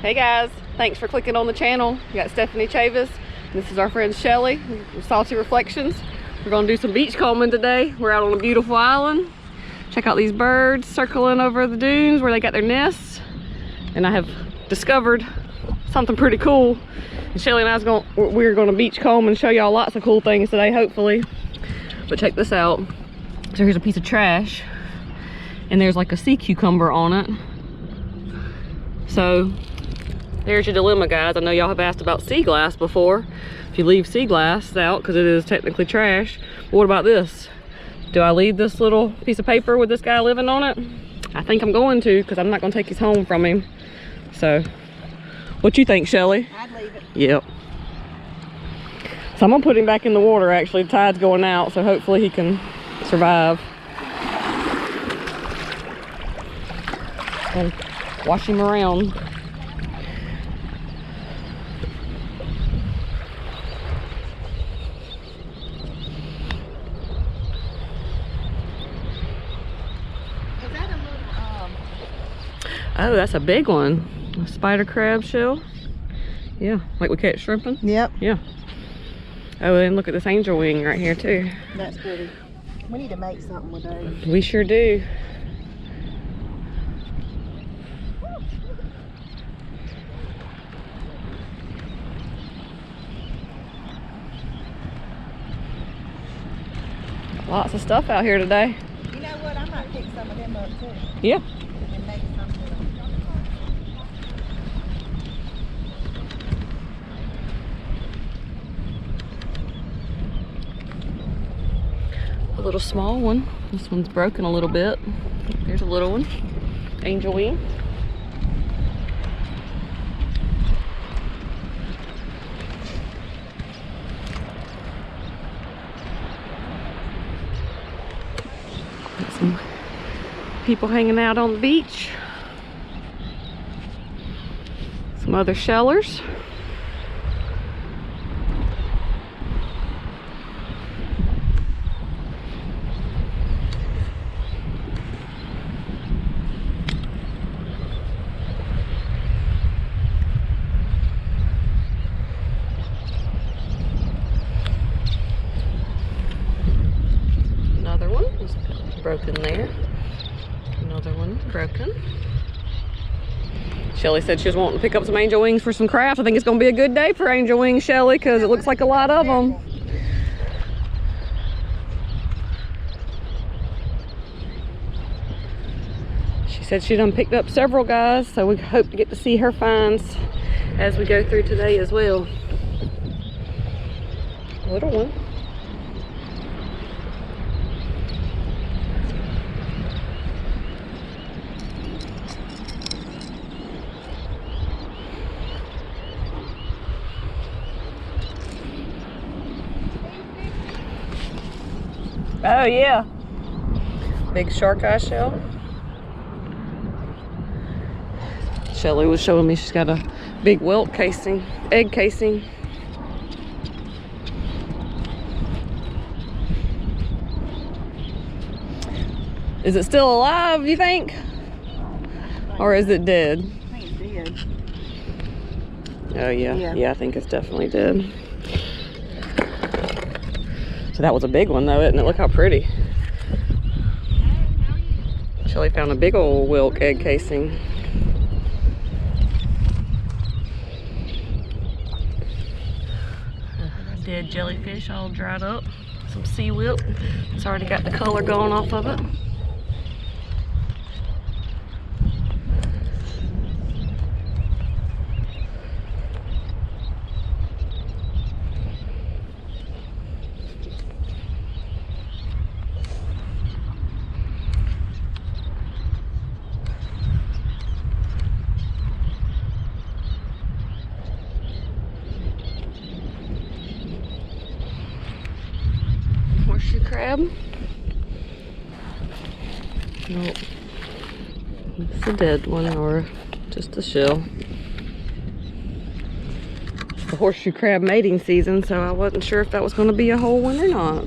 Hey guys, thanks for clicking on the channel. We got Stephanie Chavis. This is our friend Shelly with Salty Reflections. We're gonna do some beach combing today. We're out on a beautiful island. Check out these birds circling over the dunes where they got their nests. And I have discovered something pretty cool. And Shelly and we're gonna beach comb and show y'all lots of cool things today, hopefully. But check this out. So here's a piece of trash, and there's like a sea cucumber on it. So there's your dilemma, guys. I know y'all have asked about sea glass before. If you leave sea glass out, because it is technically trash. But what about this? Do I leave this little piece of paper with this guy living on it? I think I'm going to, because I'm not going to take his home from him. So, what you think, Shelly? I'd leave it. Yep. So I'm going to put him back in the water, actually. The tide's going out, so hopefully he can survive. And wash him around. Oh, that's a big one. A spider crab shell. Yeah, like we catch shrimping. Yep. Yeah. Oh, and look at this angel wing right here too. That's pretty. We need to make something with those. We sure do. Lots of stuff out here today. You know what? I might pick some of them up too. Yeah. And make something with them. A little small one. This one's broken a little bit. There's a little one. Angel wing. Got some people hanging out on the beach. Some other shellers. Another one was broken there. Another one broken. Shelly said she was wanting to pick up some angel wings for some crafts. I think it's going to be a good day for angel wings, Shelly, because it looks like a lot of them. She said she done picked up several, guys, so we hope to get to see her finds as we go through today as well. Little one. Oh yeah, big shark eye shell. Shelly was showing me she's got a big whelk casing, egg casing. Is it still alive, do you think? Or is it dead? I think it's dead. Oh yeah, yeah, I think it's definitely dead. So that was a big one though, isn't it? Look how pretty. Shelly found a big old whelk egg casing. Dead jellyfish all dried up. Some sea whip. It's already got the color gone off of it. Horseshoe crab. Nope. It's a dead one or just a shell. It's the horseshoe crab mating season, so I wasn't sure if that was going to be a whole one or not.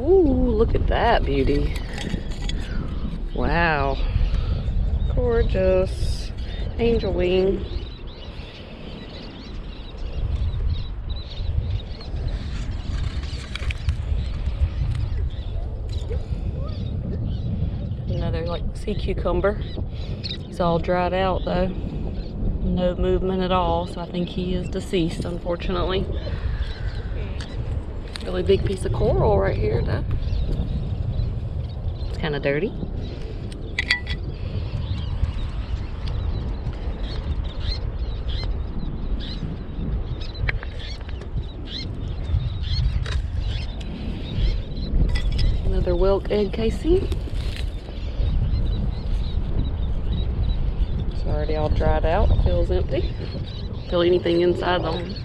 Ooh, look at that beauty. Wow. Gorgeous. Angel wing. Another like sea cucumber. He's all dried out though. No movement at all, so I think he is deceased, unfortunately. Really big piece of coral right here though. It's kind of dirty. Another whelk egg casing. It's already all dried out, feels empty. Feel anything inside them.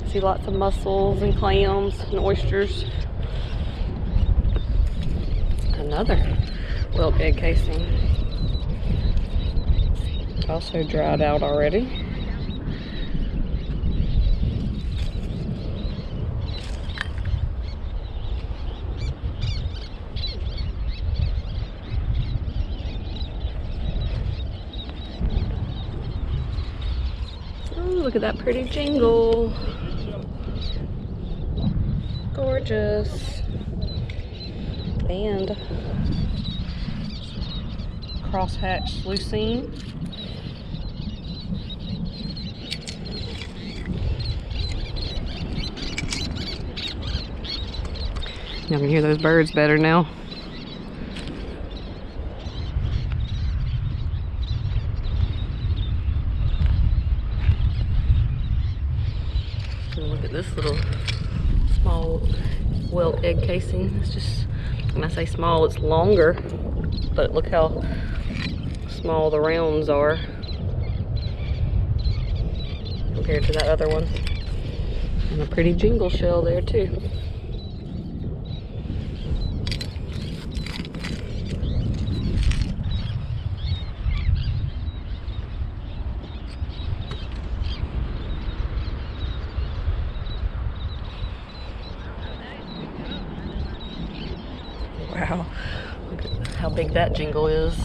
See lots of mussels and clams and oysters. Another whelk egg casing. Also dried out already. Oh, look at that pretty jingle. Gorgeous. And crosshatch lucine. Y'all can hear those birds better now. And look at this little small whelk egg casing. It's just, when I say small, it's longer, but look how small the rounds are compared to that other one. And a pretty jingle shell there too. Wow, look at how big that jingle is.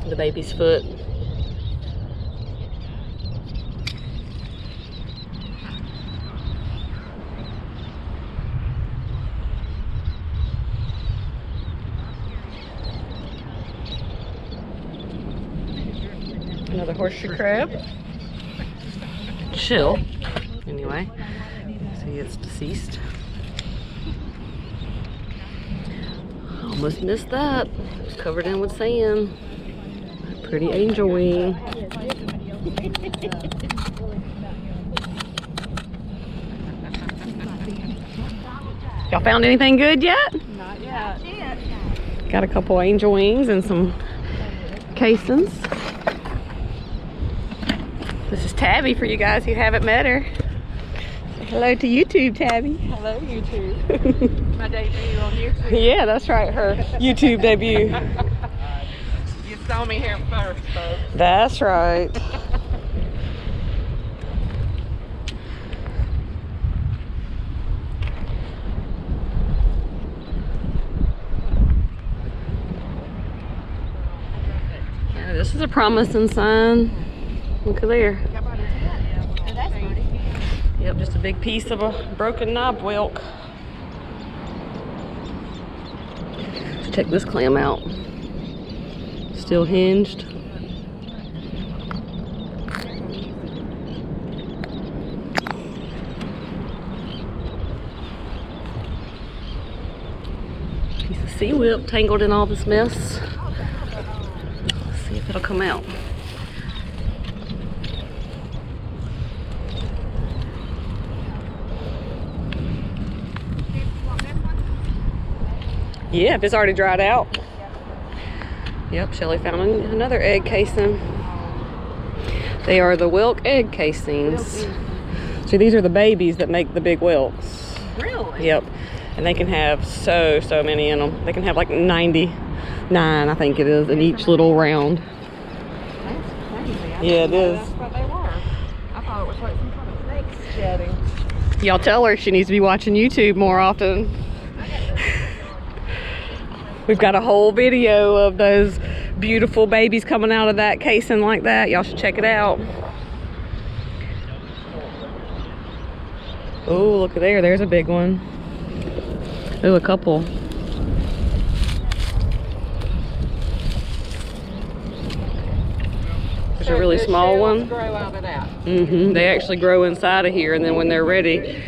The baby's foot. Another horseshoe crab. Chill. Anyway, see, it's deceased. Almost missed that. It was covered in with sand. Pretty angel wing. Y'all found anything good yet? Not yet. Got a couple angel wings and some casings. This is Tabby for you guys who haven't met her. Say hello to YouTube, Tabby. Hello, YouTube. My debut on YouTube. Yeah, that's right, her YouTube debut. You saw me here first, folks. That's right. Yeah, this is a promising sign. Look at there. Yep, just a big piece of a broken knob whelk. Let's check this clam out. Still hinged. Piece of sea whip tangled in all this mess. Let's see if it'll come out. Yeah, if it's already dried out. Yep, Shelly found another egg casing. They are the whelk egg casings. See, these are the babies that make the big whelks. Really? Yep. And they can have so many in them. They can have like 99, I think it is, in each little round. That's crazy. Yeah, it is. That's what they were. I thought it was like some kind of snake shedding. Y'all tell her she needs to be watching YouTube more often. We've got a whole video of those beautiful babies coming out of that casing like that. Y'all should check it out. Oh, look at there. There's a big one. Oh, a couple. There's a really small one. Grow out of that. They actually grow inside of here, and then when they're ready,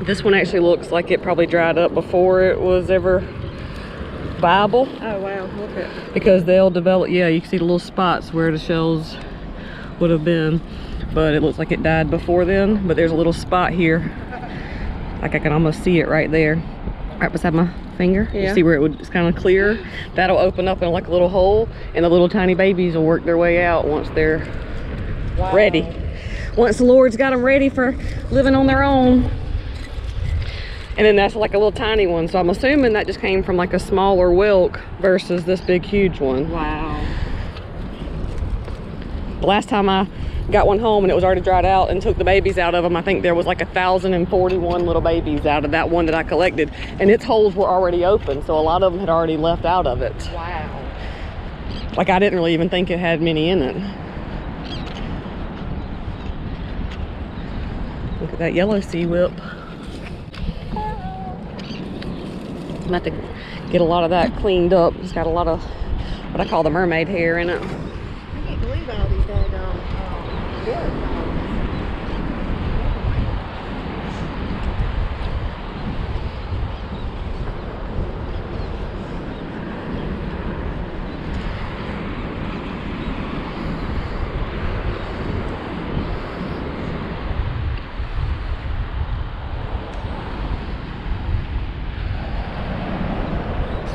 this one actually looks like it probably dried up before it was ever viable. Oh wow, look at. Because they'll develop, yeah, you can see the little spots where the shells would have been, but it looks like it died before then. But there's a little spot here, like I can almost see it right there, right beside my finger. Yeah. You see where it's kind of clear? That'll open up in like a little hole, and the little tiny babies will work their way out once they're ready. Once the Lord's got them ready for living on their own. And then that's like a little tiny one, so I'm assuming that just came from like a smaller whelk versus this big huge one. Wow. The last time I got one home and it was already dried out and took the babies out of them, I think there was like 1,041 little babies out of that one that I collected, and its holes were already open, so a lot of them had already left out of it. Wow. Like I didn't really even think it had many in it. Look at that yellow sea whip. I'm about to get a lot of that cleaned up. It's got a lot of what I call the mermaid hair in it. I can't believe all these daggone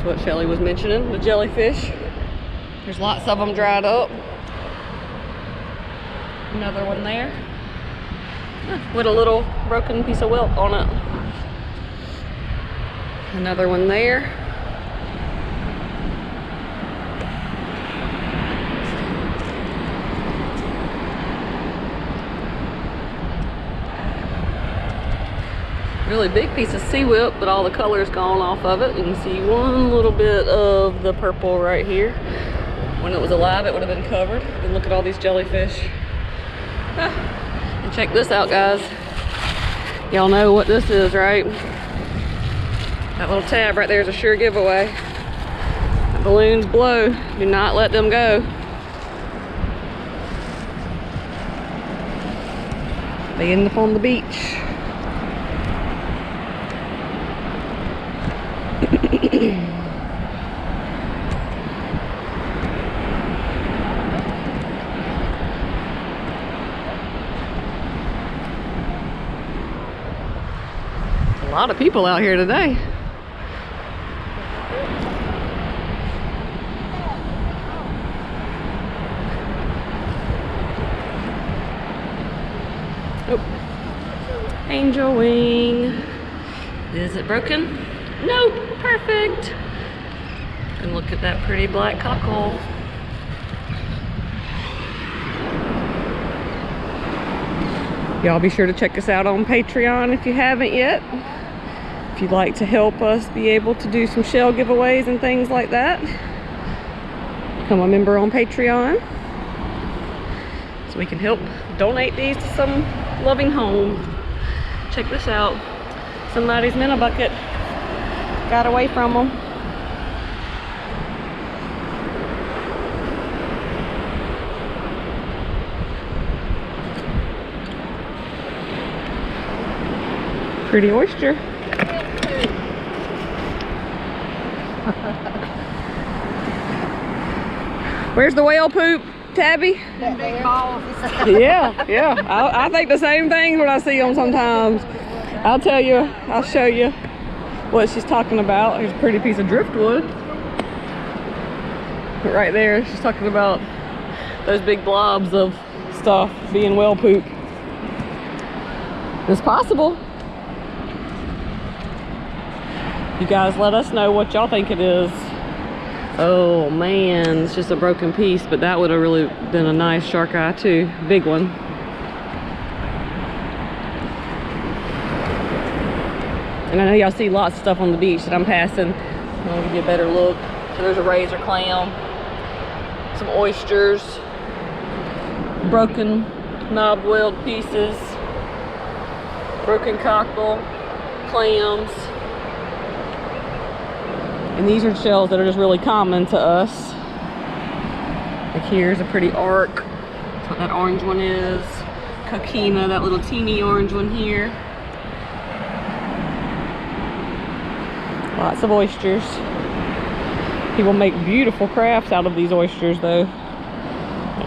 What Shelly was mentioning, the jellyfish. There's lots of them dried up. Another one there with a little broken piece of whelk on it. Another one there. Really big piece of sea whip, but all the color's gone off of it. You can see one little bit of the purple right here. When it was alive, it would have been covered. And look at all these jellyfish. And check this out, guys. Y'all know what this is, right? That little tab right there is a sure giveaway. The balloons blow. Do not let them go. They end up on the beach. A lot of people out here today. Oh, angel wing. Is it broken? Nope, perfect. And look at that pretty black cockle. Y'all be sure to check us out on Patreon if you haven't yet. If you'd like to help us be able to do some shell giveaways and things like that, become a member on Patreon so we can help donate these to some loving home. Check this out. Somebody's minnow bucket got away from them. Pretty oyster. Where's the whale poop, Tabby? that big balls. Yeah. I think the same things when I see them sometimes. I'll tell you, I'll show you what she's talking about. Here's a pretty piece of driftwood. But right there, she's talking about those big blobs of stuff being whale poop. It's possible. You guys let us know what y'all think it is. Oh man, it's just a broken piece, but that would have really been a nice shark eye too. Big one. And I know y'all see lots of stuff on the beach that I'm passing. I'll give you a better look. So there's a razor clam, some oysters, broken knob-welled pieces, broken cockle, clams. And these are shells that are just really common to us. Like here's a pretty arc. That's what that orange one is. Coquina, that little teeny orange one here. Lots of oysters. People make beautiful crafts out of these oysters though.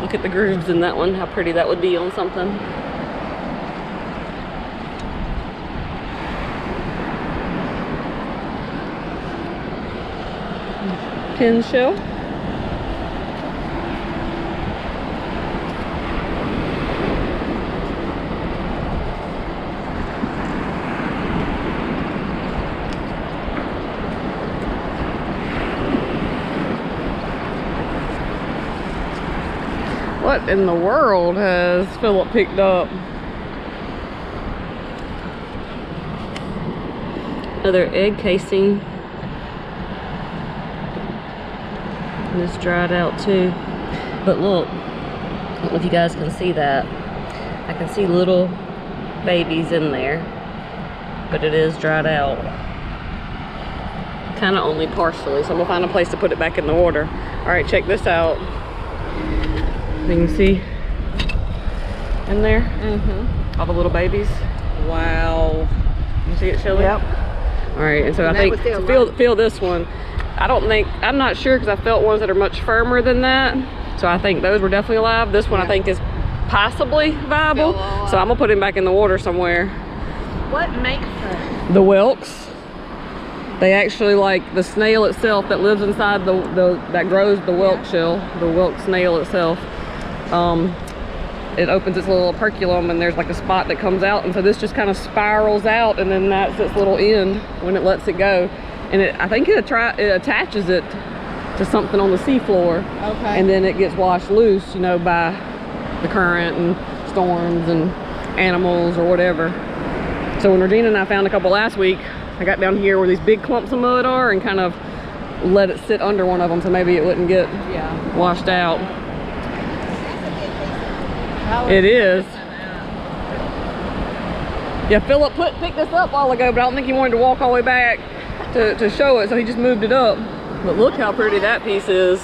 Look at the grooves in that one, how pretty that would be on something. Pin shell. What in the world has Philip picked up? Another egg casing. And it's dried out too. But look, I don't know if you guys can see that. I can see little babies in there, but it is dried out. Kind of only partially, so I'm gonna find a place to put it back in the water. All right, check this out. You can see in there, all the little babies. Wow. You see it, Shelly? Yep. All right, and so I think to feel this one, I'm not sure because I felt ones that are much firmer than that. So I think those were definitely alive. This one I think is possibly viable. So I'm gonna put him back in the water somewhere. What makes them? The whelks. They actually, like the snail itself that lives inside that grows the whelk shell, the whelk snail itself. It opens its little operculum and there's like a spot that comes out, and so this just kind of spirals out, and then that's its little end when it lets it go. And I think it attaches it to something on the seafloor. Okay. And then it gets washed loose, you know, by the current and storms and animals or whatever. So when Regina and I found a couple last week, I got down here where these big clumps of mud are and kind of let it sit under one of them so maybe it wouldn't get washed out. It is. Yeah, Philip picked this up a while ago, but I don't think he wanted to walk all the way back to show it, so he just moved it up. But look how pretty that piece is.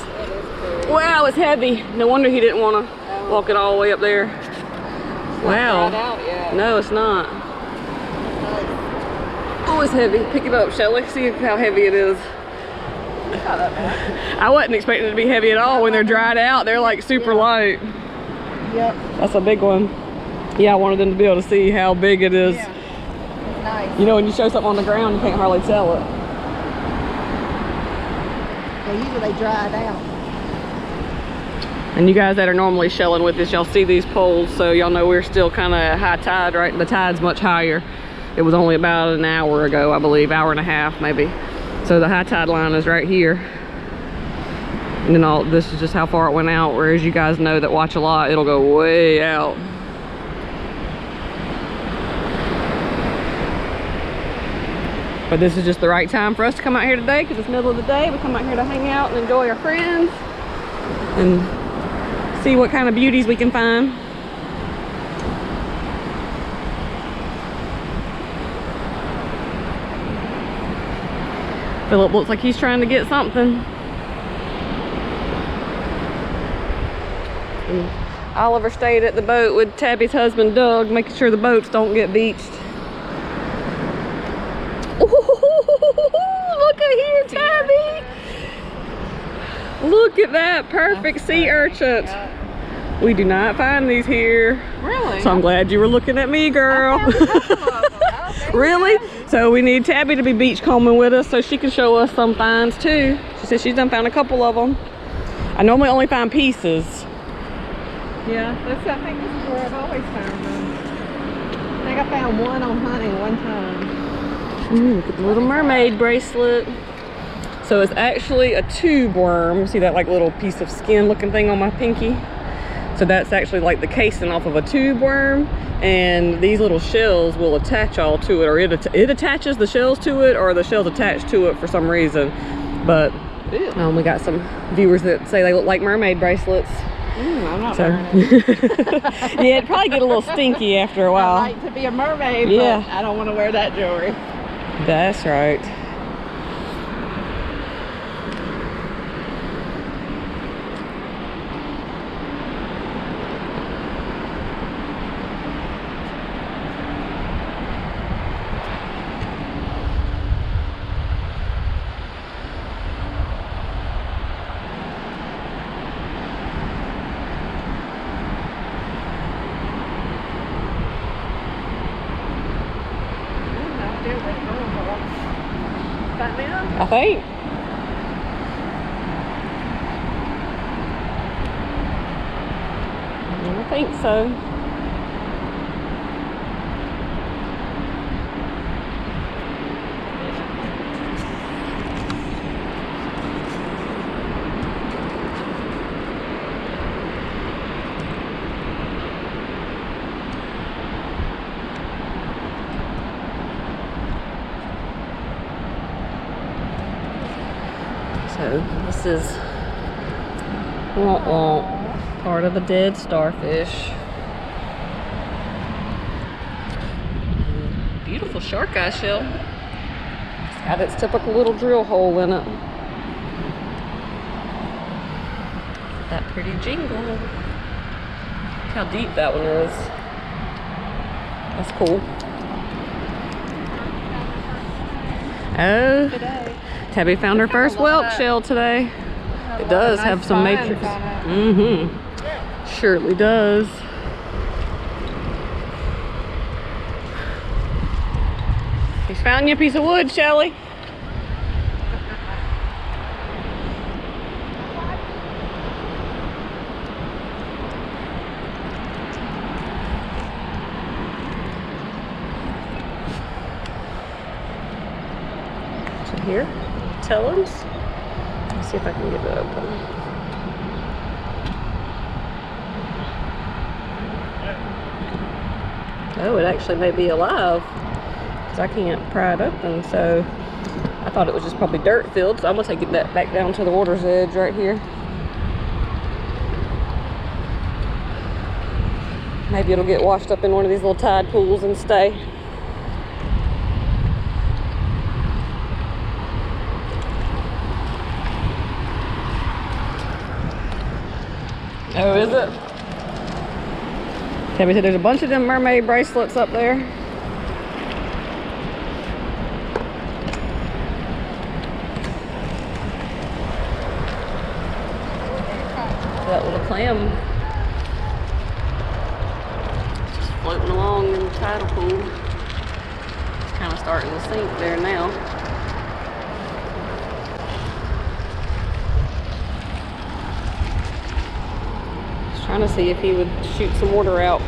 Wow, it's heavy. No wonder he didn't want to walk it all the way up there. Wow. No, it's not. Oh, it's heavy. Pick it up, Shelly. See how heavy it is. I wasn't expecting it to be heavy at all. When they're dried out, they're like super light. Yep. That's a big one. Yeah, I wanted them to be able to see how big it is. Yeah. Nice. You know, when you show something on the ground, you can't hardly tell it. Well, usually they dry out. And you guys that are normally shelling with us, y'all see these poles, so y'all know we're still kind of high tide, right? The tide's much higher. It was only about an hour ago, I believe, hour and a half maybe. So the high tide line is right here. And then all this is just how far it went out, whereas you guys know that watch a lot, it'll go way out. But this is just the right time for us to come out here today because it's middle of the day. We come out here to hang out and enjoy our friends and see what kind of beauties we can find. Philip looks like he's trying to get something. And Oliver stayed at the boat with Tabby's husband Doug, making sure the boats don't get beached. Ooh, look at here, Tabby! Look at that perfect sea urchin. We do not find these here. Really? So I'm glad you were looking at me, girl. Really? So we need Tabby to be beachcombing with us so she can show us some finds too. She said she's done found a couple of them. I normally only find pieces. Yeah, I think this is where I've always found them. I think I found one on hunting one time. Ooh, look at the little mermaid bracelet. So it's actually a tube worm. See that like little piece of skin looking thing on my pinky? So that's actually like the casing off of a tube worm, and these little shells will attach all to it, or it attaches the shells to it, or the shells attach to it for some reason. But we got some viewers that say they look like mermaid bracelets. I'm not So wearing it. yeah, it'd probably get a little stinky after a while. I like to be a mermaid, Yeah. but I don't want to wear that jewelry. That's right. I think. I think so. So this is part of a dead starfish. Beautiful shark eye shell. It's got its typical little drill hole in it. That pretty jingle. Look how deep that one is. That's cool. Oh. Today. Tabby found her first whelk shell today. It does have some matrix. Surely does. He's found you a piece of wood, Shelly. So here. Tellers. Let's see if I can get it open. Oh, it actually may be alive because I can't pry it open. So I thought it was just probably dirt filled. So I'm gonna take it back down to the water's edge right here. Maybe it'll get washed up in one of these little tide pools and stay. Oh, is it? Tabby said there's a bunch of them mermaid bracelets up there. That little clam just floating along in the tidal pool. It's kind of starting to sink there now. Trying to see if he would shoot some water out.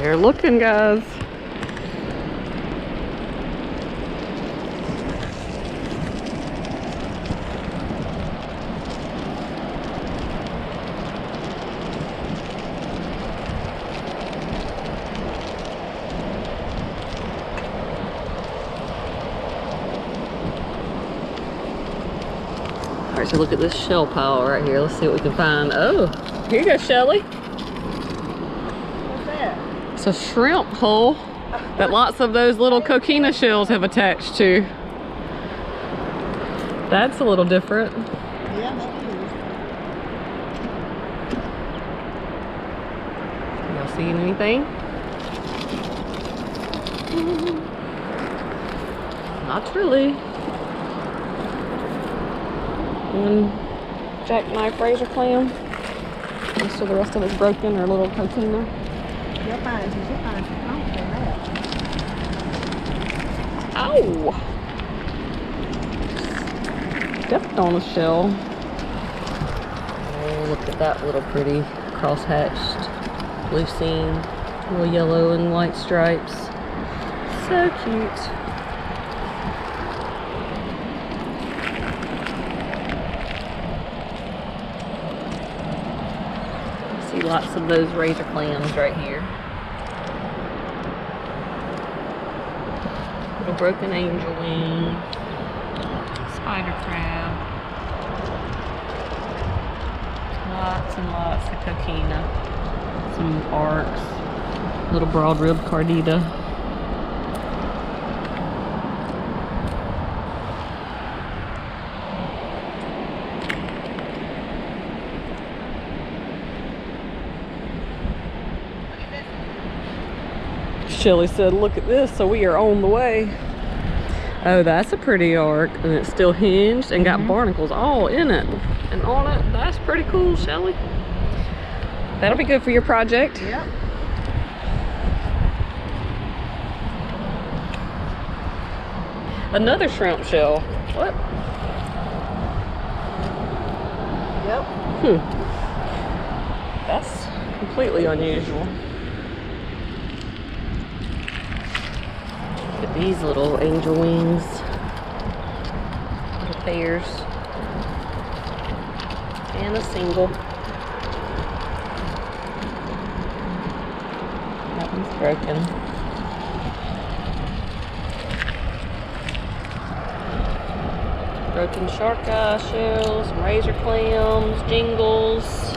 They're looking, guys. All right, so look at this shell pile right here. Let's see what we can find. Oh, here you go, Shelly. It's a shrimp hole that lots of those little coquina shells have attached to. That's a little different. Yeah, that is. Y'all seeing anything? Not really. One jackknife razor clam. So the rest of it's broken or a little coquina. You'll find some pumps in that. Ow! Stepped on a shell. Oh, look at that little pretty cross-hatched lucine. Little yellow and white stripes. So cute. See lots of those razor clams right here. Little broken angel wing. Spider crab. Lots and lots of coquina. Some arcs. Little broad-ribbed cardita. Shelly said, look at this, so we are on the way. Oh, that's a pretty arc, and it's still hinged and got barnacles all in it and on it. That's pretty cool, Shelly. That'll be good for your project. Yep. Another shrimp shell. What? Yep. That's completely unusual. Look at these little angel wings. Little pairs. And a single. That one's broken. Broken shark eye shells, razor clams, jingles.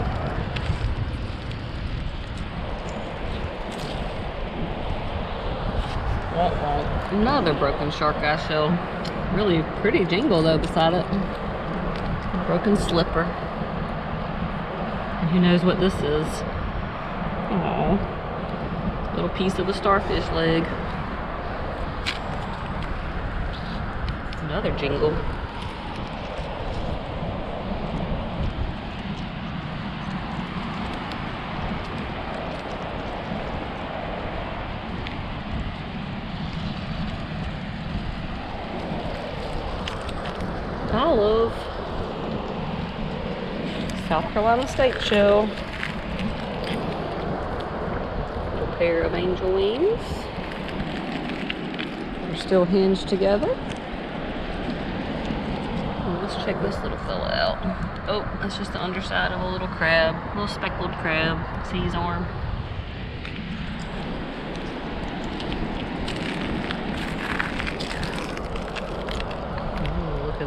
Another broken shark eye shell. Really pretty jingle though beside it. Broken slipper. And who knows what this is? Aww. Little piece of a starfish leg. Another jingle. Olive. South Carolina state shell. Little pair of angel wings. They're still hinged together. Oh, let's check this little fella out. Oh, that's just the underside of a little crab. A little speckled crab. See his arm.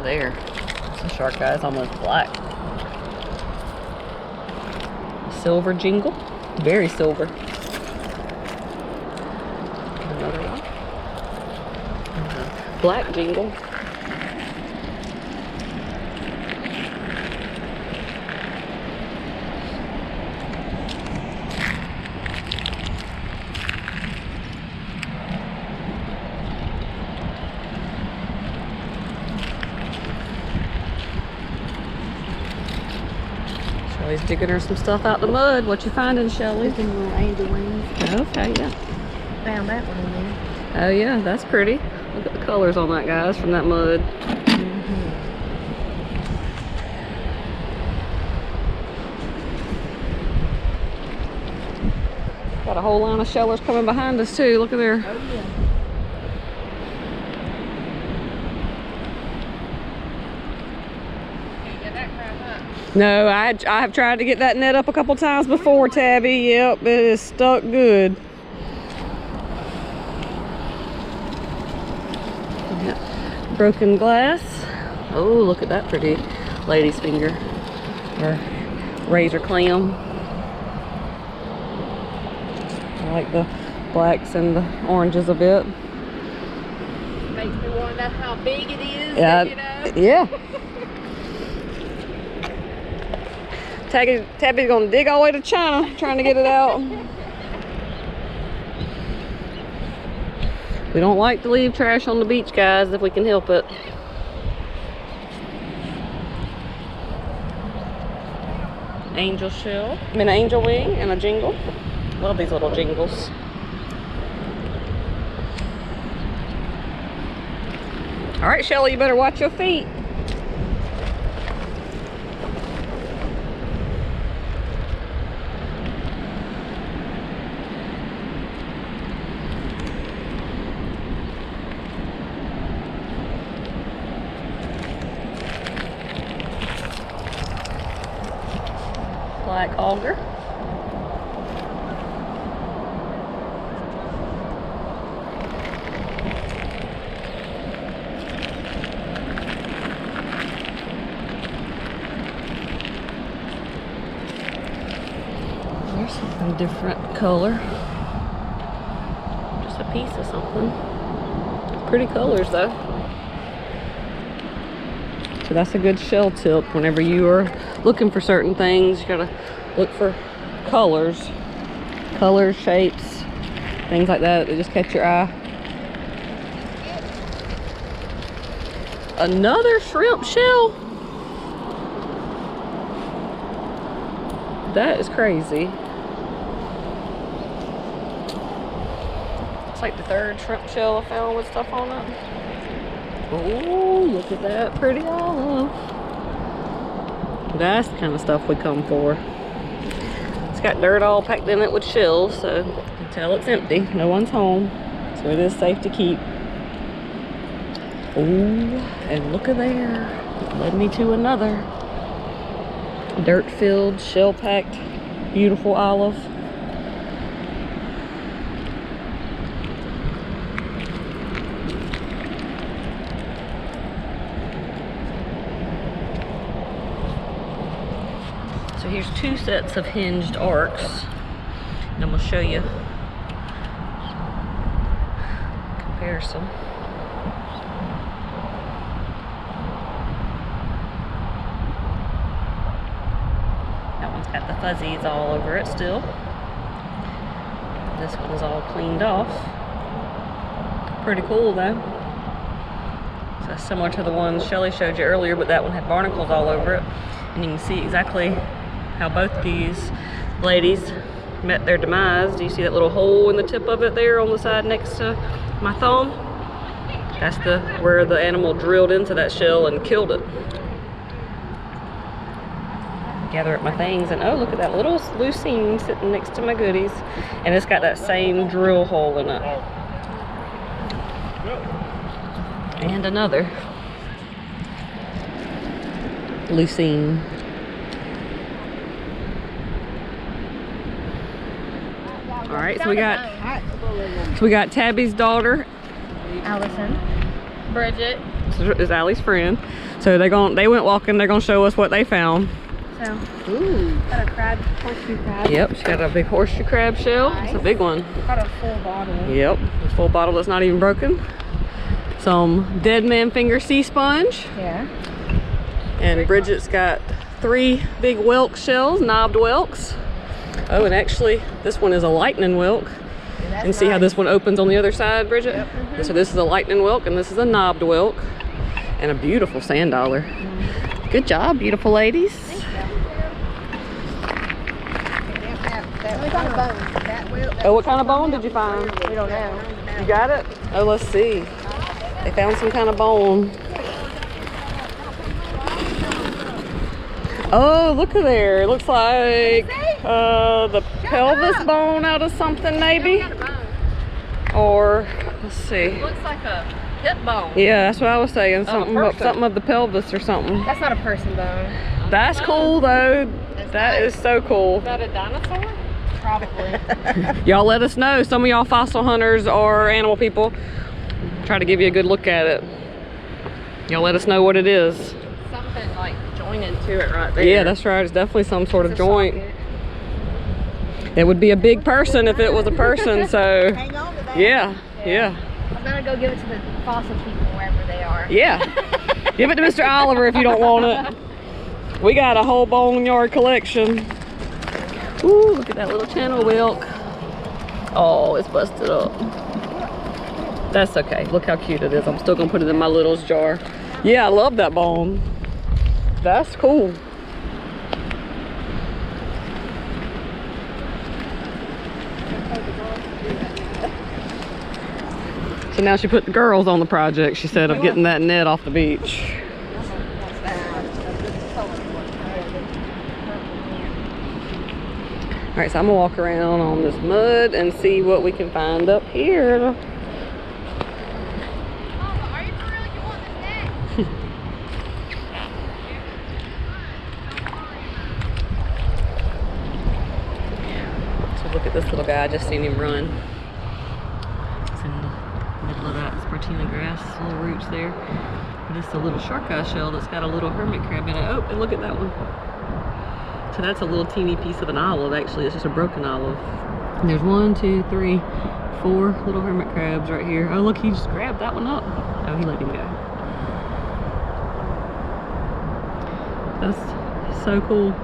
There. The shark eye is almost black. Silver jingle. Very silver. Another one. Black jingle. Always digging her some stuff out the mud. What you finding, Shelly? Looking little angel wings. Okay, yeah. Found that one in there. Oh yeah, that's pretty. Look at the colors on that, guys, from that mud. Got a whole line of shellers coming behind us too. Look at there. Oh yeah. No, I have tried to get that net up a couple times before, Tabby. Yep, it is stuck good. Yep. Broken glass. Oh, look at that pretty lady's finger. Or razor clam. I like the blacks and the oranges a bit. Makes me want to know how big it is. Yeah. You know? Yeah. Tabby's gonna dig all the way to China trying to get it out. We don't like to leave trash on the beach, guys, if we can help it. Angel shell. I mean, an angel wing and a jingle. Love these little jingles. All right, Shelly, you better watch your feet. Black auger. There's something different color. Just a piece of something. Pretty colors though. So that's a good shell tip whenever you are looking for certain things. You gotta look for colors, shapes, things like that that just catch your eye. Another shrimp shell? That is crazy. It's like the third shrimp shell I found with stuff on it. Oh, look at that pretty olive. That's the kind of stuff we come for. It's got dirt all packed in it with shells, so until it's empty, no one's home. So it is safe to keep. Oh, and look at there. It led me to another dirt-filled, shell-packed, beautiful olive. So here's two sets of hinged arcs, and I'm going to show you comparison. That one's got the fuzzies all over it still. This one is all cleaned off. Pretty cool though. So that's similar to the ones Shelly showed you earlier, but that one had barnacles all over it. And you can see exactly how both these ladies met their demise. Do you see that little hole in the tip of it there on the side next to my thumb? That's where the animal drilled into that shell and killed it. Gather up my things, and oh, look at that little lucine sitting next to my goodies. And it's got that same drill hole in it. And another lucine. All right, so we got Tabby's daughter, Allison, Bridget. Is Allie's friend. So they went walking. They're gonna show us what they found. So, Ooh. got a crab, horseshoe crab. Yep, she got a big horseshoe crab shell. Nice. It's a big one. Got a full bottle. Yep, a full bottle that's not even broken. Some dead man finger sea sponge. Yeah. And Bridget's got 3 big whelk shells, knobbed whelks. Oh, and actually, this one is a lightning whelk. And see how this one opens on the other side, Bridget? Yep. So this is a lightning whelk, and this is a knobbed whelk. And a beautiful sand dollar. Good job, beautiful ladies. Oh, what kind of bone did you find? We don't know. You got it? Oh, let's see. They found some kind of bone. Oh, look at there. It looks like the pelvis bone out of something, maybe. Or, let's see. It looks like a hip bone. Yeah, that's what I was saying. Something person. of the pelvis or something. That's not a person bone. That's cool, though. That is so cool. Is that a dinosaur? Probably. Y'all let us know. Some of y'all fossil hunters or animal people, try to give you a good look at it. Y'all let us know what it is. Something like jointed to it right there. Yeah, that's right. It's definitely some sort of It's a joint. socket. It would be a big person if it was a person, so Hang on to that. yeah. I'm gonna go give it to the fossil people wherever they are. Yeah. Give it to Mr. Oliver if you don't want it. We got a whole boneyard collection. Ooh, look at that little channel whelk. Oh, it's busted up. That's okay. Look how cute it is. I'm still gonna put it in my littles jar. Yeah, I love that bone. That's cool. So now she put the girls on the project, she said, of getting that net off the beach. All right, so I'm gonna walk around on this mud and see what we can find up here. Mama, are you for real? You want this net? So look at this little guy, I just seen him run. It's in the middle of that spartina grass, little roots there. And it's a little shark eye shell that's got a little hermit crab in it. Oh, and look at that one. So that's a little teeny piece of an olive, actually. It's just a broken olive. And there's 1, 2, 3, 4 little hermit crabs right here. Oh, look, he just grabbed that one up. Oh, he let him go. That's so cool.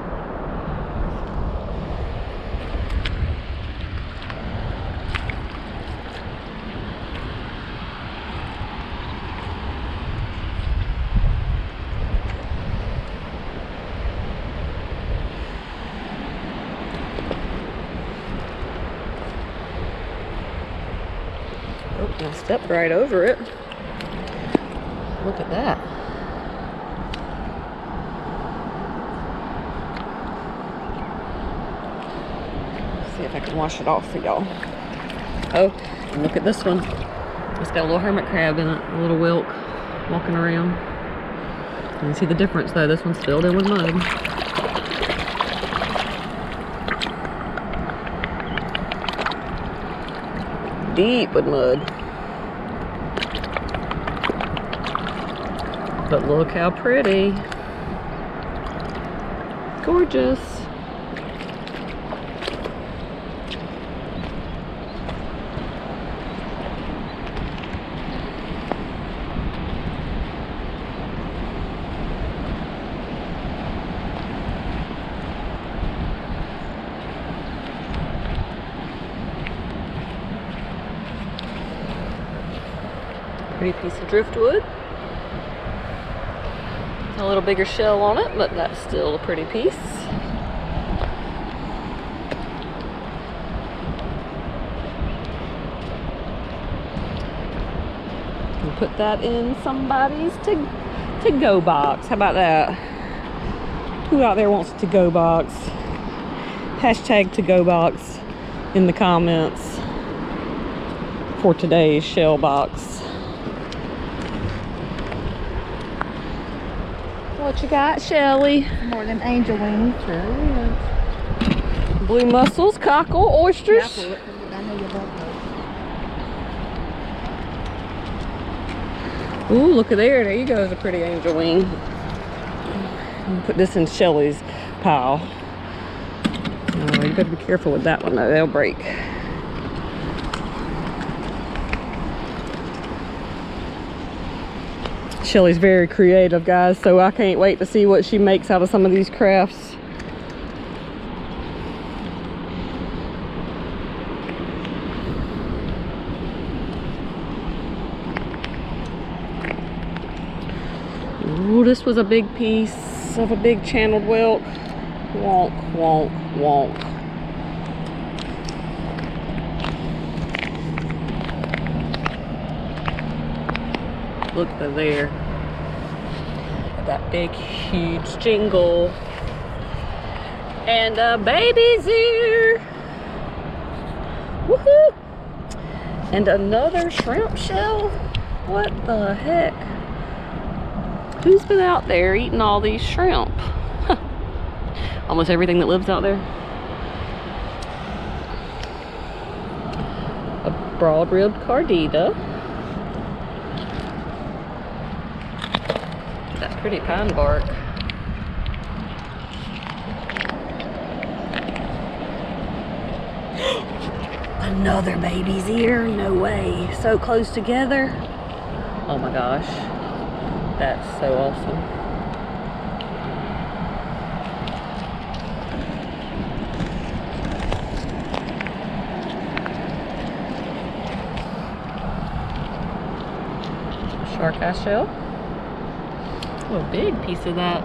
I stepped right over it. Look at that. See if I can wash it off for y'all. Oh, and look at this one. It's got a little hermit crab in it, a little whelk walking around. You can see the difference though. This one's filled in with mud. Deep with mud. But look how pretty. Gorgeous. Pretty piece of driftwood. A little bigger shell on it, but that's still a pretty piece. And put that in somebody's to-go box. How about that? Who out there wants a to-go box? Hashtag to-go box in the comments for today's shell box. What you got, Shelly? More of them angel wings. There it is. Blue mussels, cockle, oysters. I know you love those. Ooh, look at there. There you go. Is a pretty angel wing. Put this in Shelly's pile. Oh, you better be careful with that one though. They'll break. Shelly's very creative, guys, so I can't wait to see what she makes out of some of these crafts. Ooh, this was a big piece of a big channeled whelk. Wonk, wonk, wonk. Look at there. That big, huge jingle. And a baby's here. Woohoo! And another shrimp shell? What the heck? Who's been out there eating all these shrimp? Almost everything that lives out there. A broad-ribbed cardita. That's pretty pine bark. Another baby's ear? No way. So close together. Oh my gosh. That's so awesome. shark eye shell. Oh, a big piece of that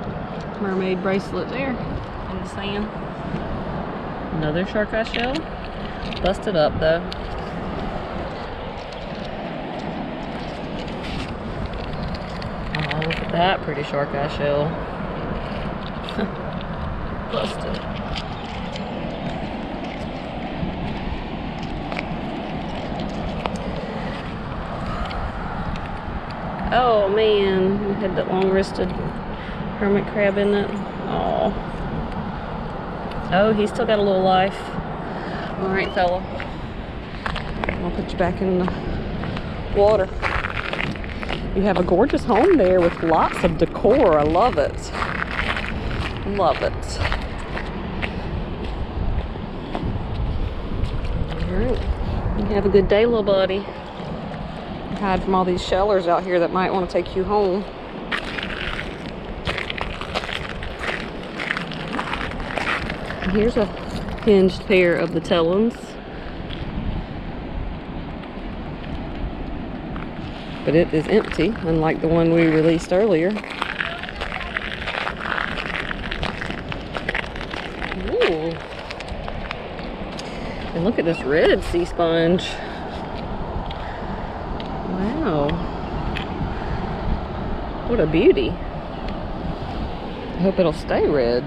mermaid bracelet there in the sand. Another shark eye shell. Busted up though. Oh, look at that pretty shark eye shell. Busted. Oh man, we had that long-wristed hermit crab in it. Oh. Oh, he's still got a little life. All right, fella. I'll put you back in the water. You have a gorgeous home there with lots of decor. I love it. Love it. All right. You have a good day, little buddy. Hide from all these shellers out here that might want to take you home. And here's a hinged pair of the talons. But it is empty, unlike the one we released earlier. Ooh. And look at this red sea sponge. Wow. What a beauty. I hope it'll stay red.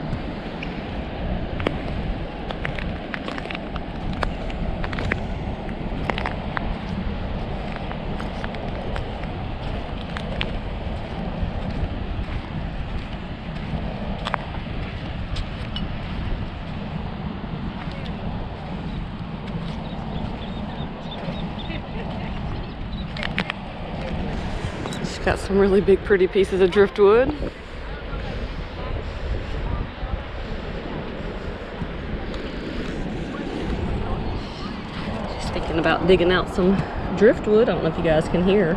Got some really big pretty pieces of driftwood. Just thinking about digging out some driftwood. I don't know if you guys can hear.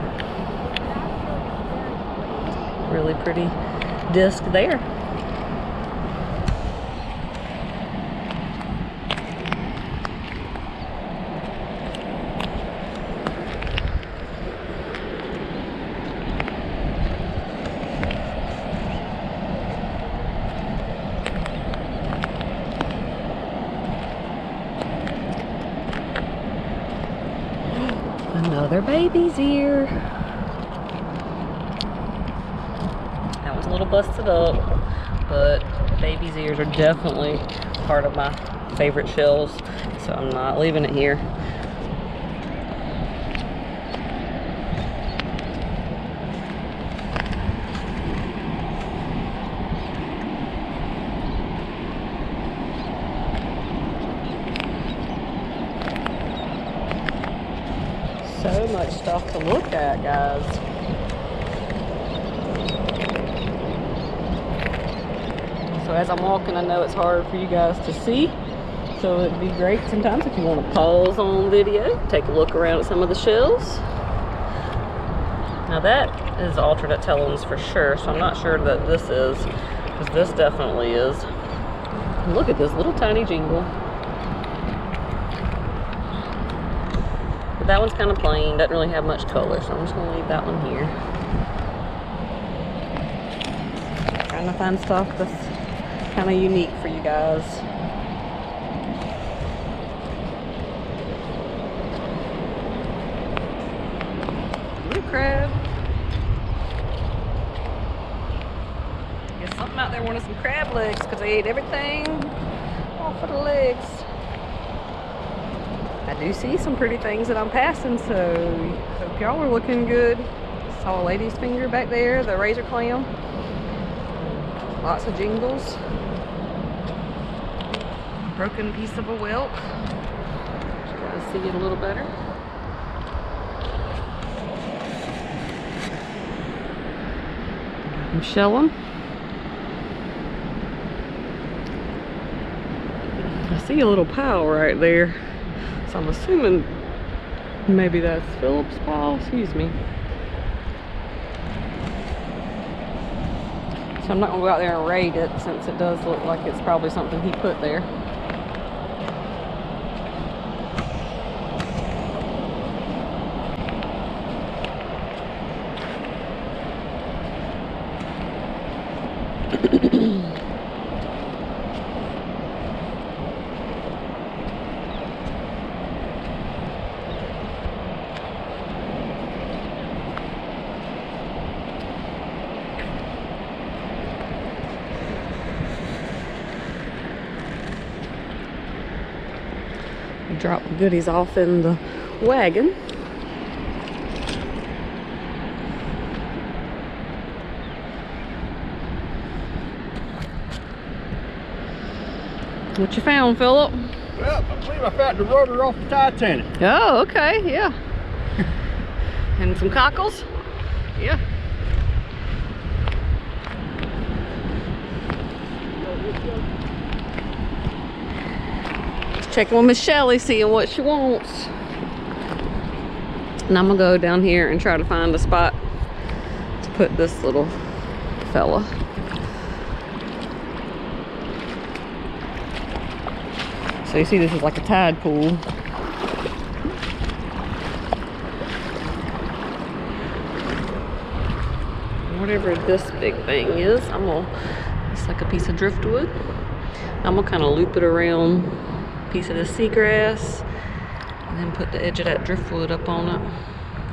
Really pretty disc there. Another baby's ear. That was a little busted up, but baby's ears are definitely part of my favorite shells, so I'm not leaving it here. So much stuff to look at, guys. So as I'm walking, I know it's hard for you guys to see. So it'd be great sometimes if you want to pause on video, take a look around at some of the shells. Now that is alternate talons for sure, so I'm not sure that this is, because this definitely is. Look at this little tiny jingle. That one's kind of plain, doesn't really have much color, so I'm just going to leave that one here. Trying to find stuff that's kind of unique for you guys. Blue crab. Guess something out there wanted some crab legs because they ate everything off of the legs. I do see some pretty things that I'm passing, so hope y'all are looking good. Saw a lady's finger back there, the razor clam. Lots of jingles. Broken piece of a whelk. Try to see it a little better. I'm shelling. I see a little pile right there. So I'm assuming maybe that's Philip's pile, excuse me. So I'm not gonna go out there and raid it since it does look like it's probably something he put there. Drop the goodies off in the wagon. What you found, Philip? Well, I believe I found the rotor off the Titanic. Oh, okay, yeah. And some cockles? Yeah. Just checking with Miss Shelley, seeing what she wants. And I'm gonna go down here and try to find a spot to put this little fella. So you see this is like a tide pool. Whatever this big thing is, it's like a piece of driftwood. I'm gonna kind of loop it around a piece of the seagrass and then put the edge of that driftwood up on it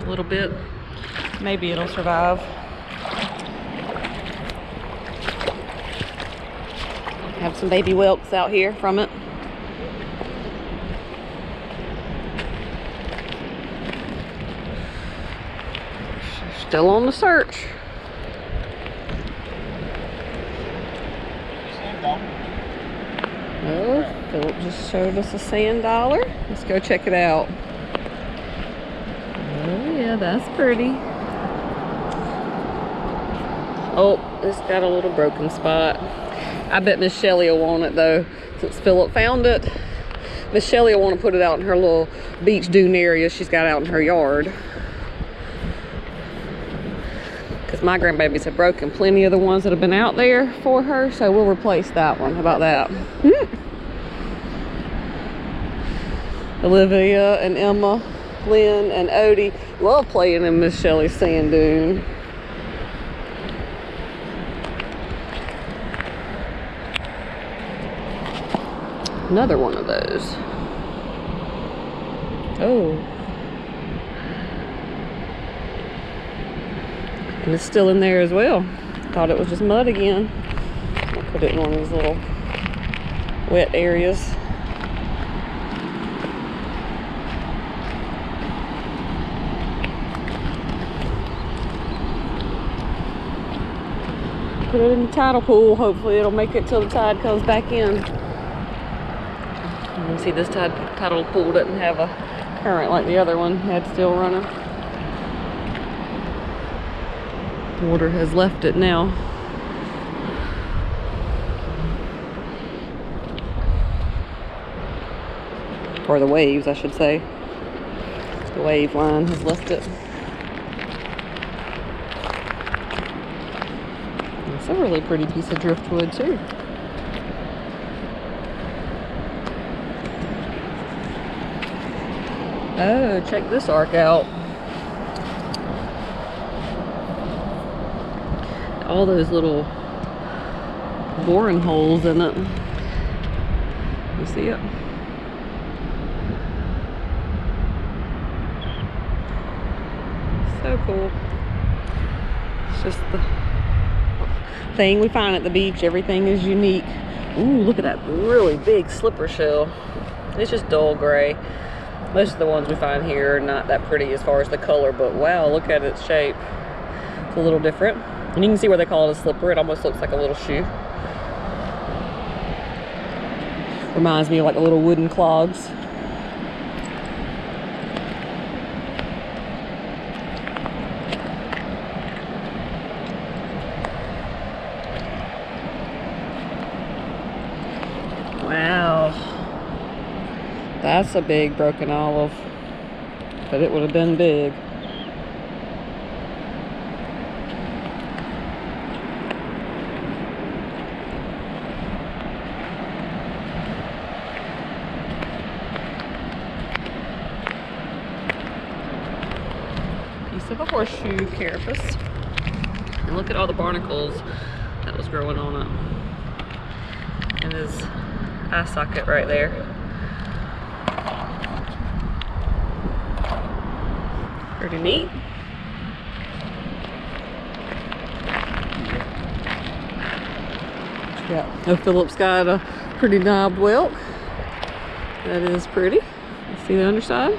a little bit. Maybe it'll survive. Have some baby whelks out here from it. Still on the search. Oh, Philip just showed us a sand dollar. Let's go check it out. Oh yeah, that's pretty. Oh, it's got a little broken spot. I bet Miss Shelley will want it though, since Philip found it. Miss Shelley will want to put it out in her little beach dune area she's got out in her yard. Because my grandbabies have broken plenty of the ones that have been out there for her, so we'll replace that one. How about that? Olivia and Emma, Lynn and Odie love playing in Miss Shelley's sand dune. Another one of those. Oh. And it's still in there as well. Thought it was just mud again. I'll put it in one of these little wet areas. Put it in the tidal pool. Hopefully it'll make it till the tide comes back in. You can see this tidal pool doesn't have a current like the other one had still running. Water has left it now. Or the waves, I should say. The wave line has left it. It's a really pretty piece of driftwood too. Oh, check this arc out. All those little boring holes in it. You see it? So cool. It's just the thing we find at the beach. Everything is unique. Ooh, look at that really big slipper shell. It's just dull gray. Most of the ones we find here are not that pretty as far as the color, but wow, look at its shape. It's a little different. And you can see where they call it a slipper. It almost looks like a little shoe. Reminds me of like the little wooden clogs. Wow. That's a big broken olive. But it would have been big. Of a horseshoe carapace. And look at all the barnacles that was growing on it. And his eye socket right there. Pretty neat. Yeah. Oh, Philip's got a pretty knobbed whelk. That is pretty. See the underside?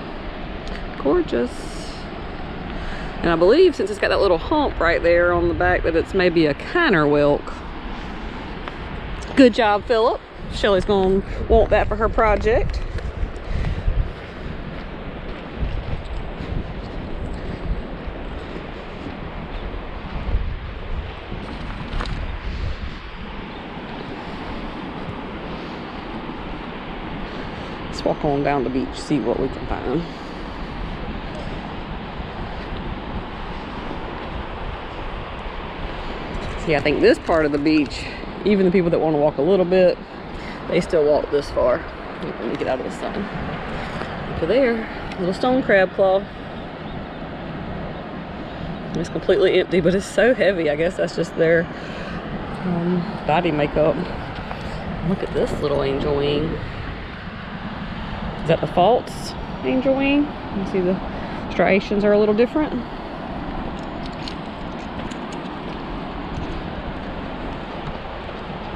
Gorgeous. And I believe since it's got that little hump right there on the back that it's maybe a Kiner whelk. Good job, Philip. Shelly's gonna want that for her project. Let's walk on down the beach, see what we can find. See, I think this part of the beach, even the people that want to walk a little bit, they still walk this far. Let me get out of the sun. Over there, little stone crab claw. It's completely empty, but it's so heavy. I guess that's just their body makeup. Look at this little angel wing. Is that the false angel wing? You see the striations are a little different.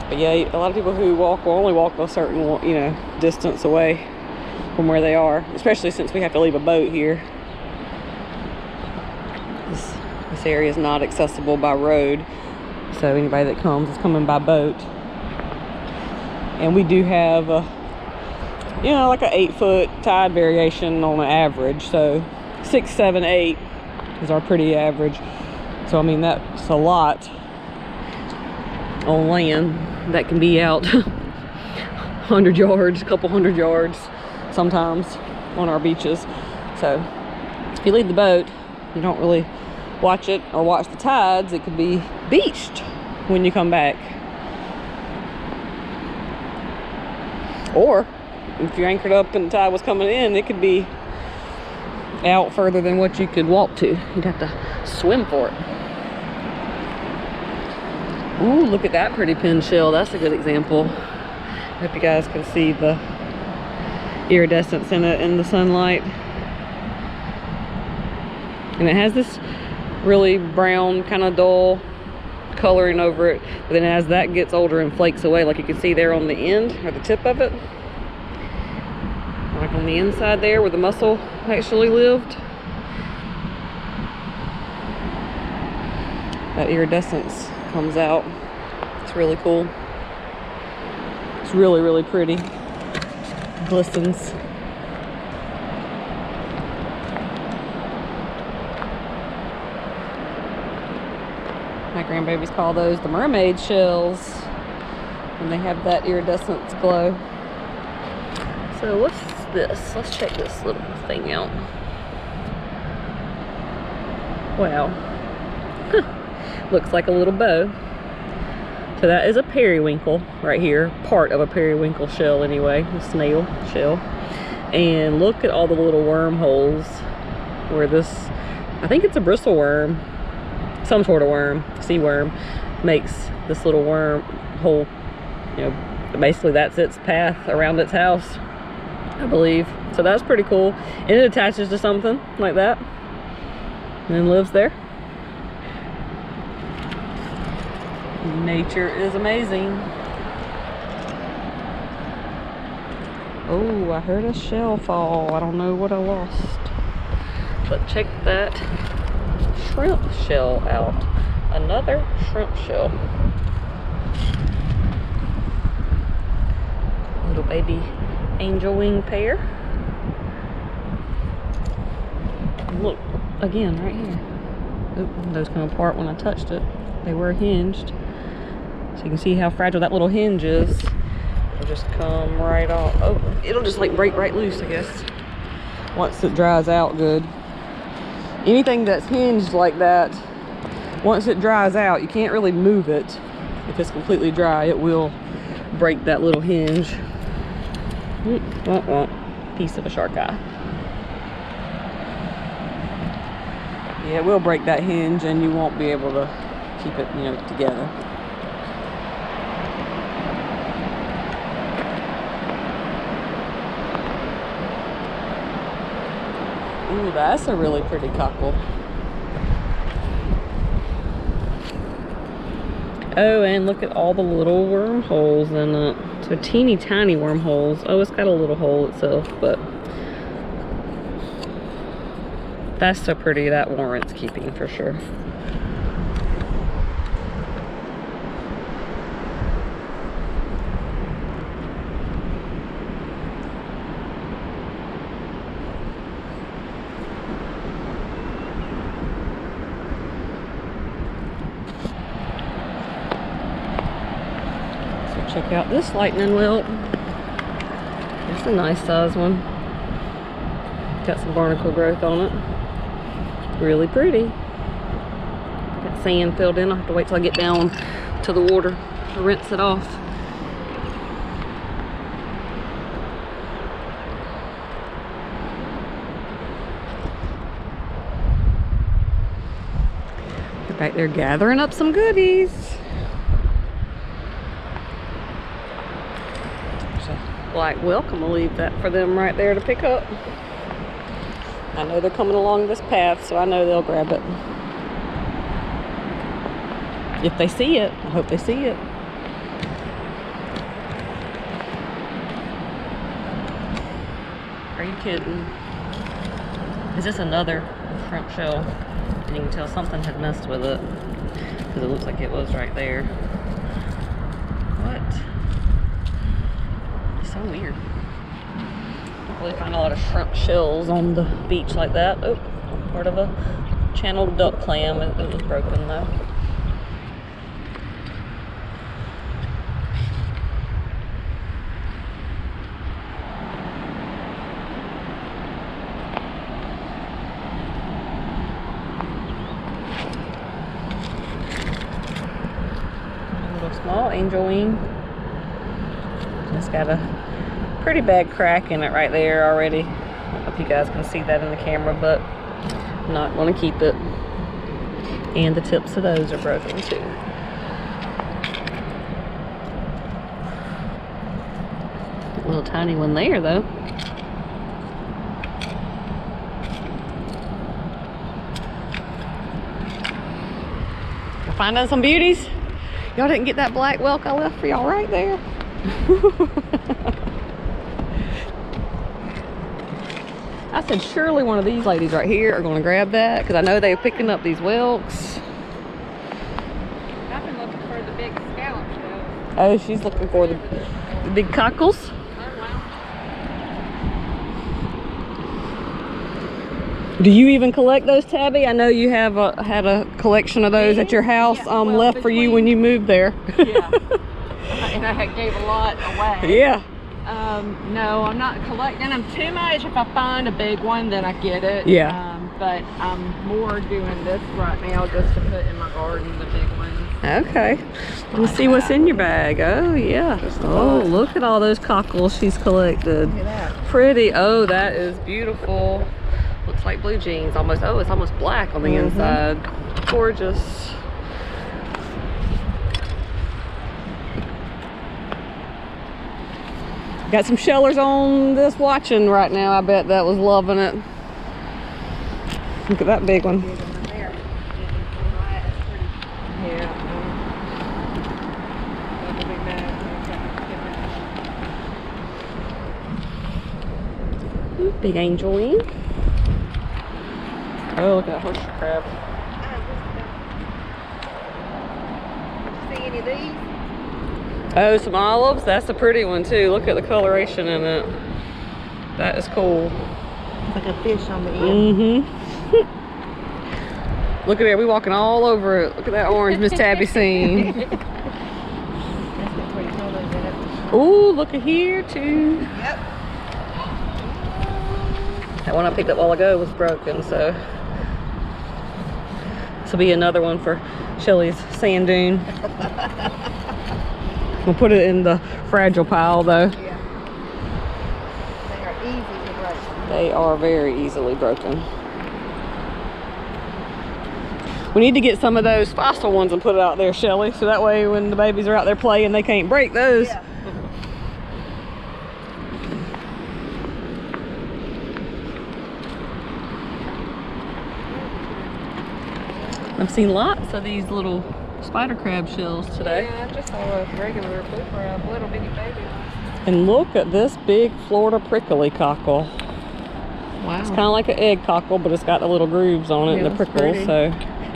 But yeah, a lot of people who walk will only walk a certain, you know, distance away from where they are, especially since we have to leave a boat here. This area is not accessible by road, so anybody that comes is coming by boat. And we do have a, you know, like an 8-foot tide variation on an average, so 6, 7, 8 is our pretty average. So I mean, that's a lot on land that can be out 100 yards, a couple hundred yards sometimes on our beaches. So if you leave the boat, you don't really watch it or watch the tides, it could be beached when you come back. Or if you're anchored up and the tide was coming in, it could be out further than what you could walk to. You'd have to swim for it. Ooh, look at that pretty pin shell. That's a good example. I hope you guys can see the iridescence in it in the sunlight. And it has this really brown, kind of dull coloring over it. But then as that gets older and flakes away, like you can see there on the end, or the tip of it, like on the inside there where the mussel actually lived, that iridescence comes out. It's really cool. It's really, really pretty. Glistens. My grandbabies call those the mermaid shells, and they have that iridescence glow. So what's this? Let's check this little thing out. Wow. Looks like a little bow. So that is a periwinkle right here, part of a periwinkle shell anyway, a snail shell. And look at all the little wormholes where this, I think it's a bristle worm, some sort of worm, sea worm, makes this little worm hole. You know, basically that's its path around its house, I believe. So that's pretty cool. And it attaches to something like that and then lives there. Nature is amazing. Oh, I heard a shell fall. I don't know what I lost. But check that shrimp shell out. Another shrimp shell. Little baby angel wing pair. Look, again, right here. Oop, those come apart when I touched it. They were hinged. So you can see how fragile that little hinge is. It'll just come right off. Oh, it'll just like break right loose, I guess, once it dries out good. Anything that's hinged like that, once it dries out, you can't really move it. If it's completely dry, it will break that little hinge. Piece of a shark eye. Yeah, it will break that hinge and you won't be able to keep it, you know, together. Ooh, that's a really pretty cockle. Oh, and look at all the little wormholes in it. So teeny tiny wormholes. Oh, it's got a little hole itself, but That's so pretty. That warrants keeping for sure. Check out this lightning whelk. It's a nice size one. Got some barnacle growth on it. Really pretty. Got sand filled in. I'll have to wait till I get down to the water to rinse it off. They're back there gathering up some goodies. Black whelk. I'm gonna leave that for them right there to pick up. I know they're coming along this path, so I know they'll grab it. If they see it, I hope they see it. Are you kidding? Is this another shrimp shell? And you can tell something had messed with it because it looks like it was right there. What? So weird. Don't really find a lot of shrimp shells on the beach like that. Oh, part of a channeled duck clam. It was broken though. A little small angel wing. It's got a pretty bad crack in it right there already. I don't know if you guys can see that in the camera, but I'm not going to keep it. And the tips of those are broken too. A little tiny one there though. Finding some beauties. Y'all didn't get that black whelk I left for y'all right there. I said surely one of these ladies right here are going to grab that because I know they're picking up these whelks. I've been looking for the big scallop shell. Oh, she's looking for the big cockles. Oh, wow. Do you even collect those, Tabby? I know you have had a collection of those at your house well, left for you when you moved there. Yeah. And I gave a lot away. Yeah. No, I'm not collecting them too much. If I find a big one, then I get it. Yeah. But I'm more doing this right now just to put in my garden, the big ones. Okay. Let me see what's in your bag. Oh, yeah. Oh, look at all those cockles she's collected. Look at that. Pretty. Oh, that is beautiful. Looks like blue jeans almost. Oh, it's almost black on the inside. Gorgeous. Got some shellers on this watching right now. I bet that was loving it. Look at that big one. Big angel wing. Oh, look at that horseshoe crab. See any of these? Oh, some olives. That's a pretty one too. Look at the coloration in it. That is cool. It's like a fish on the end. Mm-hmm. Look at there. We walking all over it. Look at that orange Miss Tabby seen. Ooh, look at here too. Yep. That one I picked up a while ago was broken, so this will be another one for Shelly's sand dune. We'll put it in the fragile pile though. Yeah. They are easy to break. They are very easily broken. We need to get some of those fossil ones and put it out there, Shelly, so that way when the babies are out there playing, they can't break those. Yeah. I've seen lots of these little spider crab shells today. Yeah, I just saw a regular blue crab, little bitty baby one. And look at this big Florida prickly cockle. Wow. It's kind of like an egg cockle, but it's got the little grooves on it Yeah, and the that's prickles. pretty. So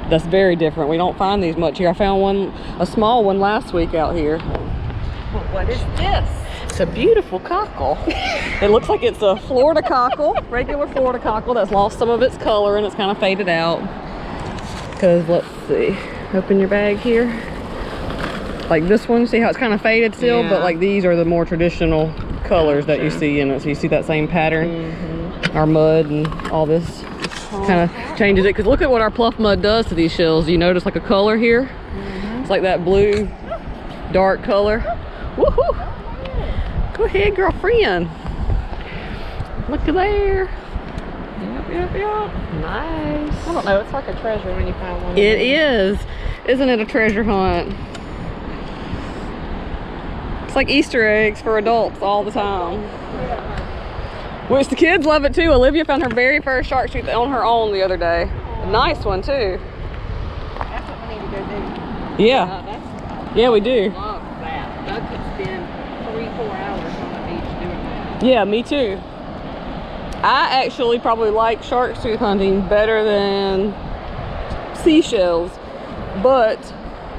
that's very different. We don't find these much here. I found one, a small one last week out here. Well, what is this? It's a beautiful cockle. It looks like it's a Florida cockle, regular Florida cockle that's lost some of its color and it's kind of faded out. Because let's see, open your bag here. Like this one, see how it's kind of faded still, but Yeah. like these are the more traditional colors that you see in it. So you see that same pattern, our mud and all this kind of changes it. Because look at what our Pluff mud does to these shells. You notice like a color here? It's like that blue, dark color. Woohoo! Go ahead, girlfriend. Look at there. Yep. Nice. I don't know. It's like a treasure when you find one. It is. Isn't it a treasure hunt? It's like Easter eggs for adults all the time. Which the kids love it too. Olivia found her very first shark tooth on her own the other day. A nice one too. That's what we need to go do. Yeah. Yeah, we do. Love that. Doug could spend 3-4 hours on the beach doing that. Yeah, me too. I actually probably like shark tooth hunting better than seashells, but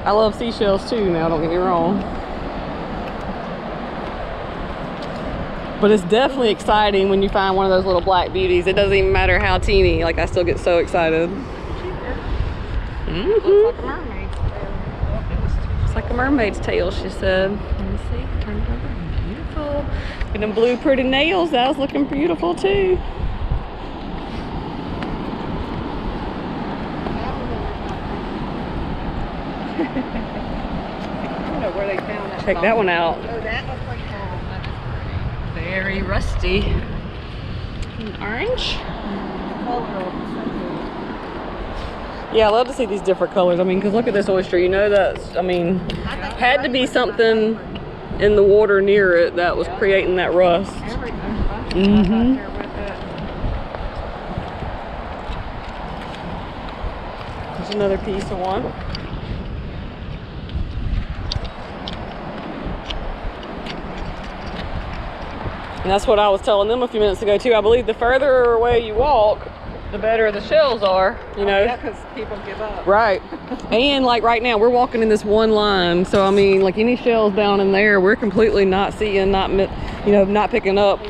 I love seashells too now, don't get me wrong. But it's definitely exciting when you find one of those little black beauties. It doesn't even matter how teeny, like I still get so excited. Looks like a mermaid's tail. It's like a mermaid's tail, she said. Let me see, turn it over. Beautiful. And them blue pretty nails, that was looking beautiful too. I don't know where they found that. Check that one out. Oh, that looks like that is pretty. Very rusty. And orange. Yeah, I love to see these different colors. I mean, because look at this oyster. You know that's, I mean, had to be something in the water near it that was creating that rust. Mm-hmm. There's another piece of one. And that's what I was telling them a few minutes ago too. I believe the further away you walk, the better the shells are, you know. Yeah, because people give up. Right. And like right now, we're walking in this one line. So I mean, like any shells down in there, we're completely not seeing, not picking up.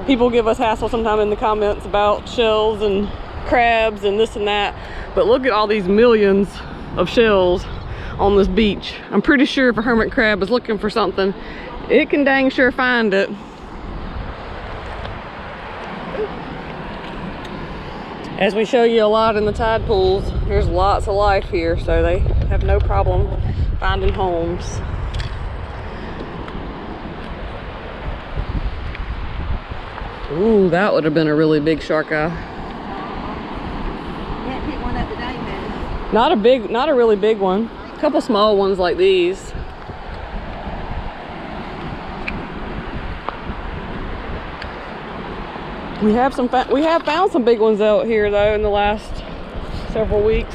People give us hassle sometimes in the comments about shells and crabs and this and that. But look at all these millions of shells on this beach. I'm pretty sure if a hermit crab is looking for something, it can dang sure find it. As we show you a lot in the tide pools, there's lots of life here, so they have no problem finding homes. Ooh, that would have been a really big shark eye. Can't pick one up today, man. Not a really big one. A couple small ones like these. We have found some big ones out here though in the last several weeks.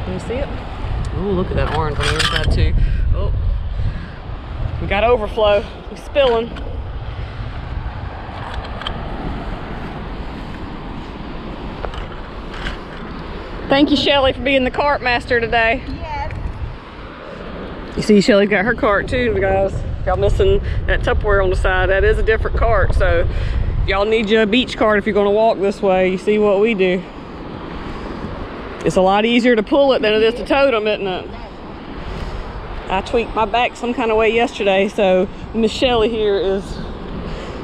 Can you see it? Oh, look at that orange on the inside too. Oh, we got overflow. We're spilling. Thank you, Shelly, for being the cart master today. Yes. You see, Shelly's got her cart too, guys. Y'all missing that Tupperware on the side. That is a different cart, so y'all need your beach cart if you're gonna walk this way. You see what we do. It's a lot easier to pull it than it is to tote them, isn't it? I tweaked my back some kind of way yesterday, so Miss Shelly here is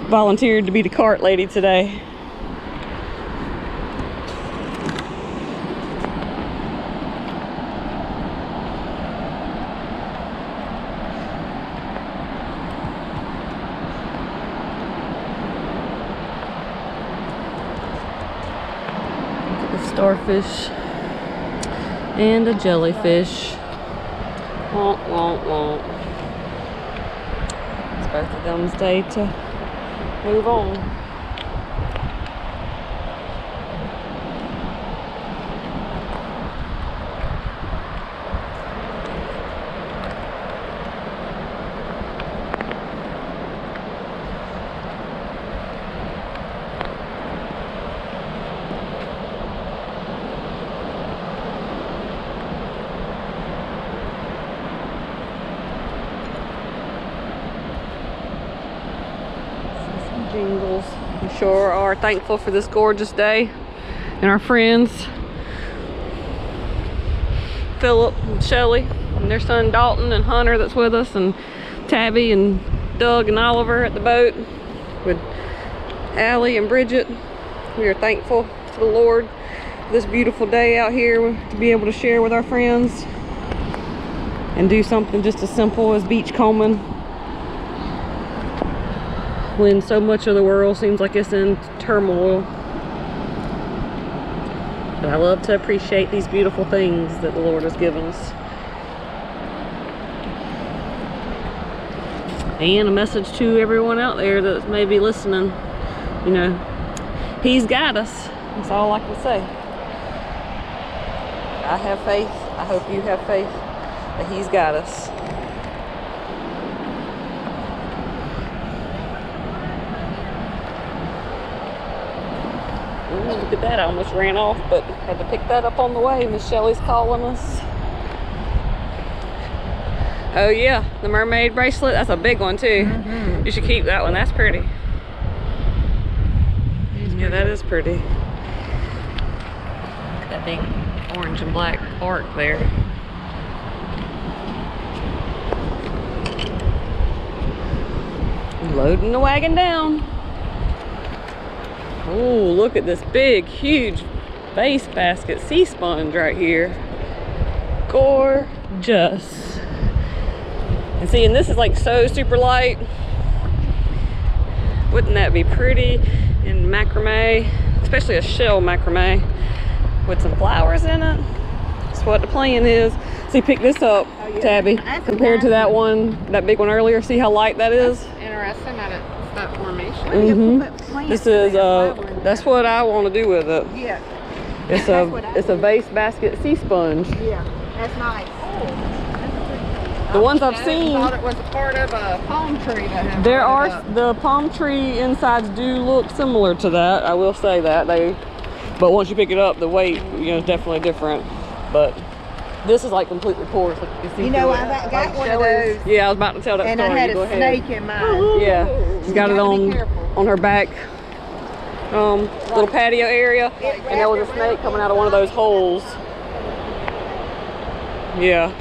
volunteered to be the cart lady today. Starfish and a jellyfish. Won't. It's both of them's day to move on. Jingles. We sure are thankful for this gorgeous day and our friends Philip and Shelly and their son Dalton and Hunter that's with us, and Tabby and Doug and Oliver at the boat with Allie and Bridget. We are thankful to the Lord for this beautiful day out here to be able to share with our friends and do something just as simple as beach combing when so much of the world seems like it's in turmoil. But I love to appreciate these beautiful things that the Lord has given us. And a message to everyone out there that may be listening, you know, He's got us. That's all I can say. I have faith. I hope you have faith that He's got us. Ooh, look at that. I almost ran off, but had to pick that up on the way. Miss Shelly's calling us. Oh yeah, the mermaid bracelet. That's a big one too. You should keep that one. That's pretty. Yeah, that is pretty. That big orange and black arc there. Loading the wagon down. Oh, look at this big, huge vase basket sea sponge right here. Gorgeous. And see, and this is like so super light. Wouldn't that be pretty in macrame, especially a shell macrame with some flowers in it? That's what the plan is. See, pick this up, Tabby, compared to that one, that big one earlier. See how light that is? Interesting that it's that formation. This is that's what I want to do with it. Yeah. It's a vase basket sea sponge. Yeah, that's nice. The ones I've seen, I thought it was a part of a palm tree that had there are it up. the palm tree insides do look similar to that. I will say that but once you pick it up, the weight, you know, is definitely different. But this is like completely porous. Like you can see You know, through it. I got one of those, Yeah, I was about to tell that and story. I had Go a ahead. snake in mine. Yeah, she's got it gotta be on careful. her back, little patio area, and there was a snake coming out of one of those holes. Yeah.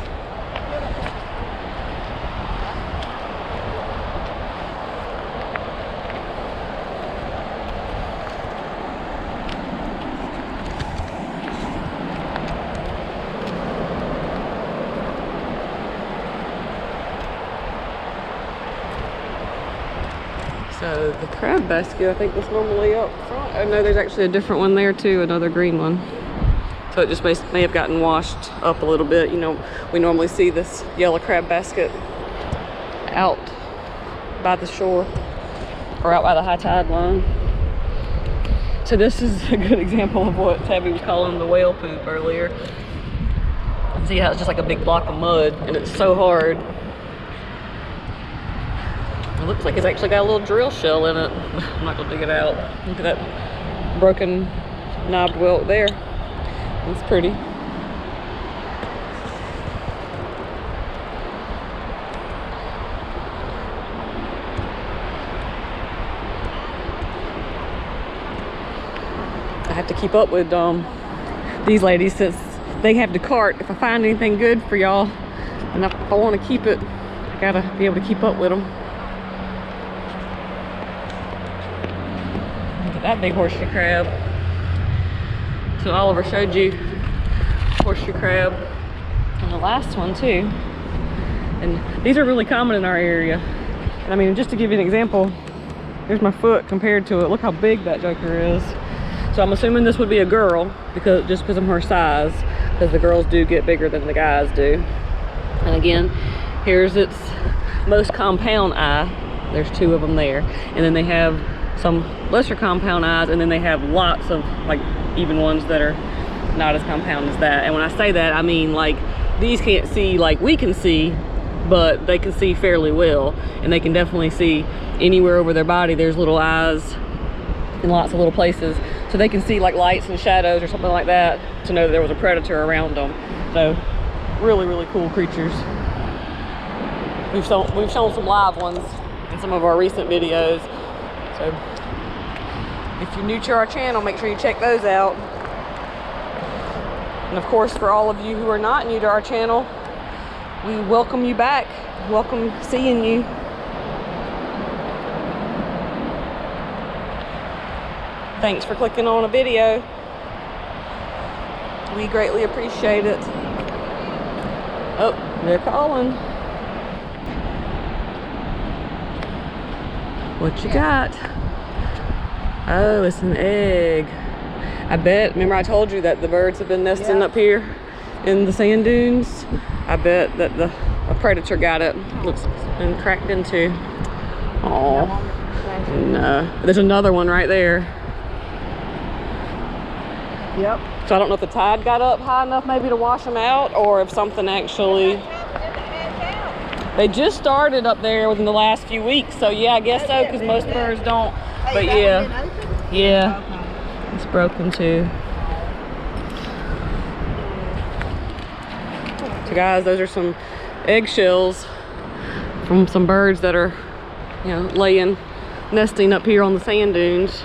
So the crab basket, I think that's normally up front. Oh no, there's actually a different one there too, another green one. So it just may have gotten washed up a little bit. You know, we normally see this yellow crab basket out by the shore or out by the high tide line. So this is a good example of what Tabby was calling the whale poop earlier. See how it's just like a big block of mud and it's so hard. It looks like it's actually got a little drill shell in it. I'm not gonna dig it out. Look at that broken knobbed whelk there. It's pretty. I have to keep up with these ladies since they have the cart. If I find anything good for y'all, and if I want to keep it, I gotta be able to keep up with them. Look at that big horseshoe crab. So Oliver showed you horseshoe crab and the last one too. And these are really common in our area. And I mean, just to give you an example, here's my foot compared to it. Look how big that joker is. So I'm assuming this would be a girl just because of her size, because the girls do get bigger than the guys do. And again, here's its most compound eye. There's two of them there. And then they have some lesser compound eyes, and then they have lots of like even ones that are not as compound as that. And when I say that, I mean like these can't see like we can see, but they can see fairly well, and they can definitely see anywhere over their body. There's little eyes in lots of little places, so they can see like lights and shadows or something like that to know that there was a predator around them. So really, really cool creatures. We've shown some live ones in some of our recent videos. So if you're new to our channel, make sure you check those out. And of course, for all of you who are not new to our channel, we welcome you back. Welcome seeing you. Thanks for clicking on a video. We greatly appreciate it. Oh, they're calling. What you got? Oh, it's an egg. I bet, remember I told you that the birds have been nesting up here in the sand dunes? I bet that a predator got it. Looks been cracked into. Oh, no. There's another one right there. Yep. So I don't know if the tide got up high enough maybe to wash them out, or if something actually... They just started up there within the last few weeks, so yeah, I guess so, because most birds don't. But yeah, it's broken too. So guys, those are some eggshells from some birds that are, you know, nesting up here on the sand dunes.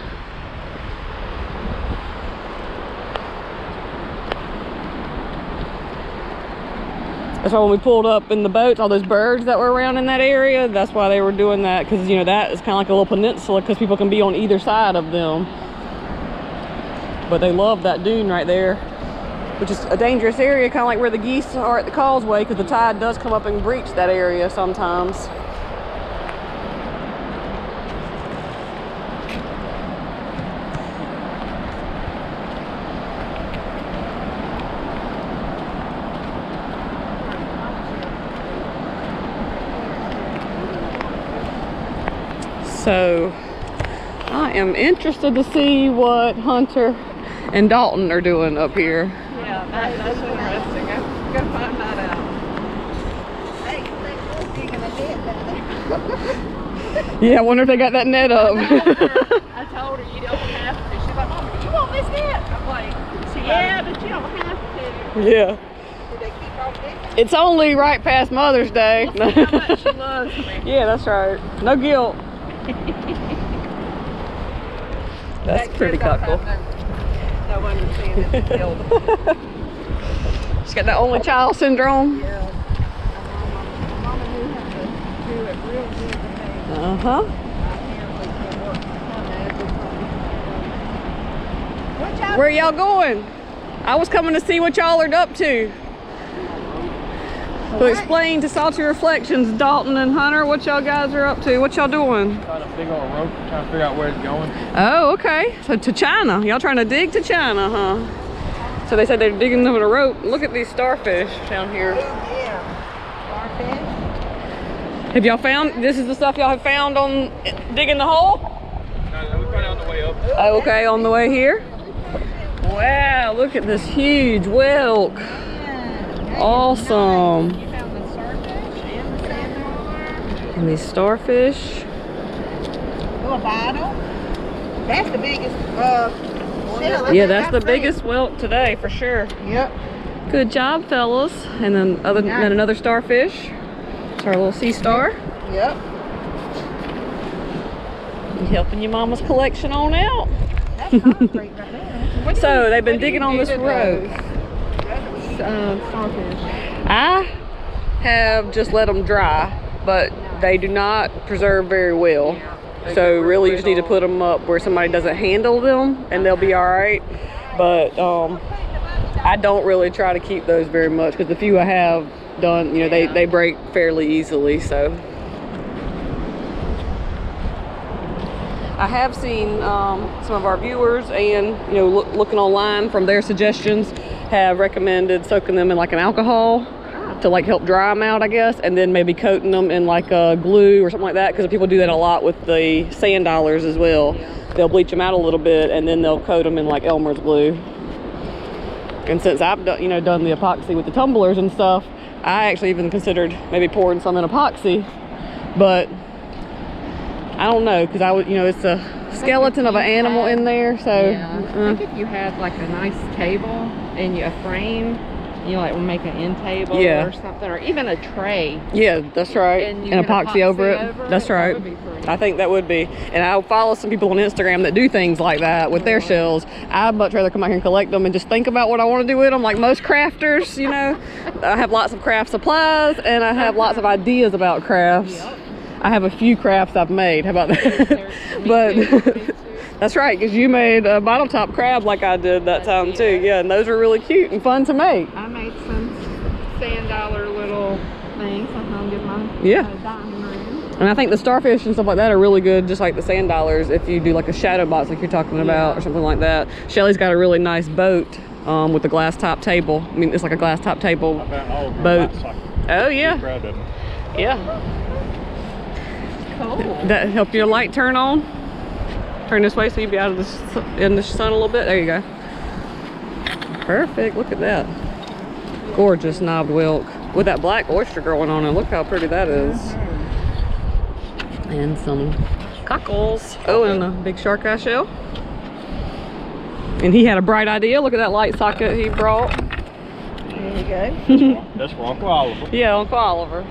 That's why when we pulled up in the boats, all those birds that were around in that area, that's why they were doing that, because, you know, that is kind of like a little peninsula because people can be on either side of them. But they love that dune right there, which is a dangerous area, kind of like where the geese are at the causeway, because the tide does come up and breach that area sometimes. So I am interested to see what Hunter and Dalton are doing up here. Yeah, that's interesting. Go find that out. Hey, they're digging a net down there. Yeah, I wonder if they got that net up. I told her you don't have to. She's like, Mom, you want this net? I'm like, yeah, but you don't have to. Yeah. Did they keep on digging? It's only right past Mother's Day. How much she loves me. Yeah, that's right. No guilt. That's pretty cool. No understanding. She's got that only child syndrome. Yeah. Mama knew how to do it real good today. Uh-huh. Where y'all going? I was coming to see what y'all are up to. So explain to Salty Reflections, Dalton and Hunter, what y'all guys are up to. What y'all doing? Trying to figure out a rope, trying to figure out where it's going. Oh, okay. So to China. Y'all trying to dig to China, huh? So they said they're digging them with a rope. Look at these starfish down here. Yeah. Starfish. Have y'all found, this is the stuff y'all have found on digging the hole? No, we found it on the way up. Oh, okay, on the way here. Wow, look at this huge whelk. Awesome. You found the starfish and the sandbar. And these starfish. Little bottle. That's the biggest shell. Yeah, that's the biggest whelk today for sure. Yep. Good job, fellas. And then then another starfish. It's our little sea star. Yep. You helping your mama's collection on out. That's concrete right there. So they've been digging on this rope. Starfish. I have just let them dry, but they do not preserve very well. So really you just need to put them up where somebody doesn't handle them and they'll be all right. But I don't really try to keep those very much because the few I have done, you know, they break fairly easily. So I have seen some of our viewers and, you know, looking online from their suggestions, have recommended soaking them in like an alcohol to like help dry them out, I guess, and then maybe coating them in like a glue or something like that, because people do that a lot with the sand dollars as well. They'll bleach them out a little bit and then they'll coat them in like Elmer's glue. And since I've done, done the epoxy with the tumblers and stuff, I actually even considered maybe pouring some in epoxy, but I don't know, because I would, it's a skeleton of an animal in there, so yeah. I think if you had like a nice table and a frame You like make an end table Yeah. or something, or even a tray. Yeah, that's right. And you And can epoxy over it. That's That right. would be pretty. I think that would be. And I'll follow some people on Instagram that do things like that with their shells. I'd much rather come out here and collect them and just think about what I want to do with them. Like most crafters, you know, I have lots of craft supplies and I have lots of ideas about crafts. Yep. I have a few crafts I've made. How about that? Me But too, me too. that's right, because you made a bottle top crab like I did that time too. Yeah, and those are really cute and fun to make. I made some sand dollar little things. I hung in my dining room. And I think the starfish and stuff like that are really good, just like the sand dollars, if you do like a shadow box like you're talking about or something like that. Shelly's got a really nice boat with a glass top table. I mean, it's like a glass top table boat. Oh yeah. Yeah. Cool. That help your light turn on? Turn this way so you'll be out of in the sun a little bit. There you go. Perfect. Look at that. Gorgeous knobbed whelk with that black oyster growing on it. Look how pretty that is. And some cockles. Oh, and a big shark eye shell. And he had a bright idea. Look at that light socket he brought. There you go. That's for Uncle Oliver. Yeah, Uncle Oliver.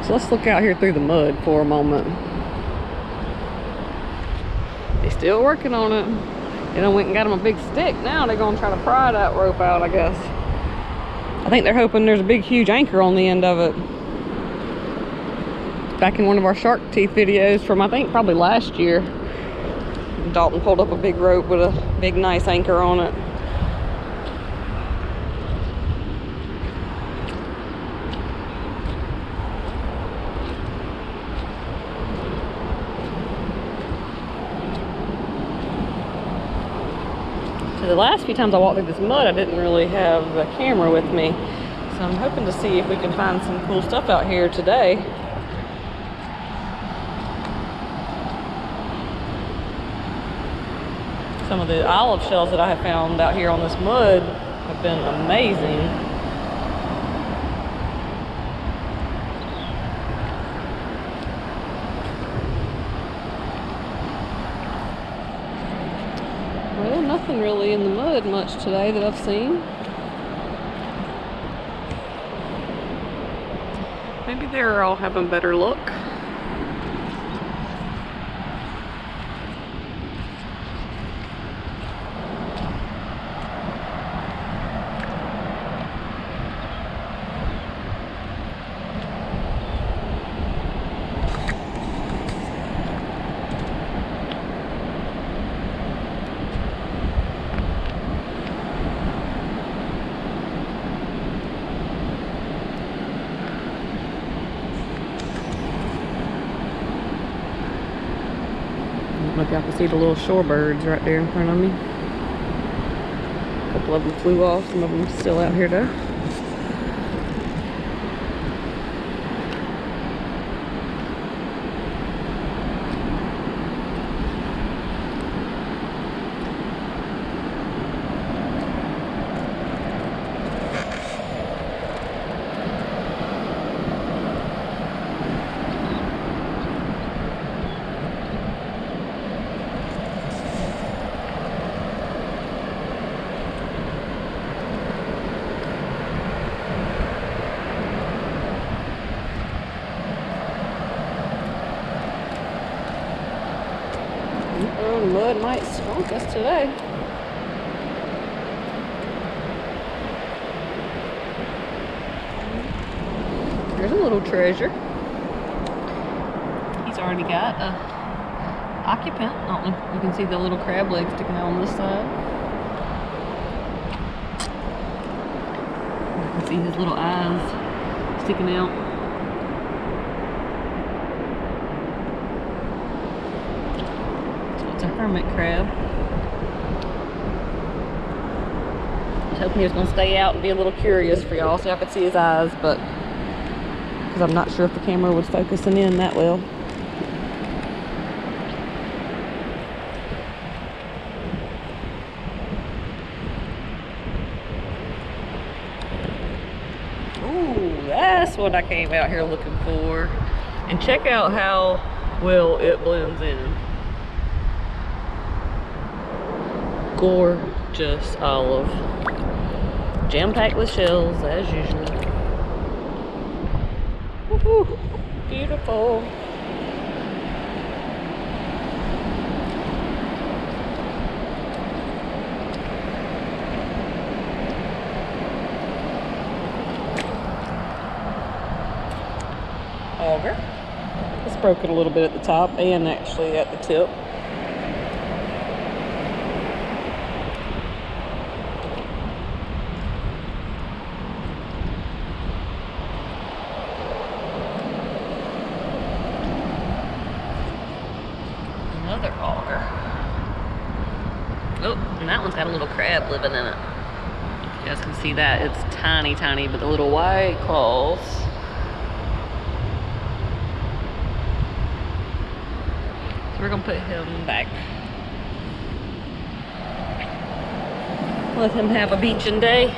So let's look out here through the mud for a moment. They're still working on it. They done went and got them a big stick. Now they're gonna try to pry that rope out, I guess. I think they're hoping there's a big, huge anchor on the end of it. Back in one of our shark teeth videos from, I think, probably last year, Dalton pulled up a big rope with a big, nice anchor on it. The last few times I walked through this mud, I didn't really have the camera with me. So I'm hoping to see if we can find some cool stuff out here today. Some of the olive shells that I have found out here on this mud have been amazing. Well, nothing really in the mud much today that I've seen. Maybe they're all having better luck. I don't know if y'all can see the little shorebirds right there in front of me. A couple of them flew off, some of them are still out here though. Oh, the mud might swamp us today. There's a little treasure. He's already got a occupant. I don't know if you can see the little crab legs sticking out on this side. You can see his little eyes sticking out. It's a hermit crab. I was hoping he was going to stay out and be a little curious for y'all so I could see his eyes, but because I'm not sure if the camera was focusing in that well. Ooh, that's what I came out here looking for. And check out how well it blends in. Gorgeous olive. Jam-packed with shells as usual. Woohoo! Beautiful. Auger. It's broken a little bit at the top and actually at the tip. Another auger. Oh, and that one's got a little crab living in it. You guys can see that. It's tiny, tiny, but the little white claws. So we're gonna put him back. Let him have a beaching day.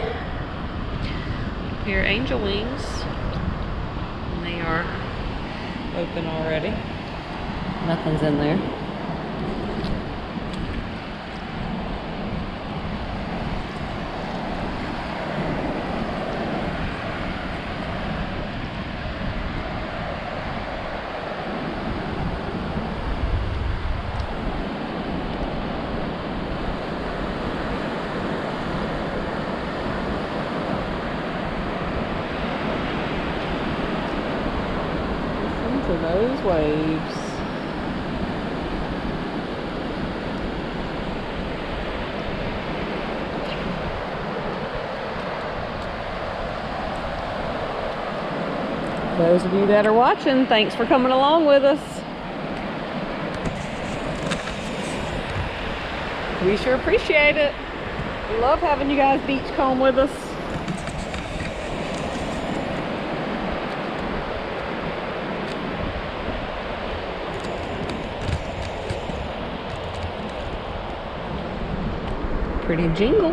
Here are angel wings. And they are open already. Nothing's in there. To those waves. Those of you that are watching, thanks for coming along with us. We sure appreciate it. We love having you guys beachcomb with us. Pretty jingle.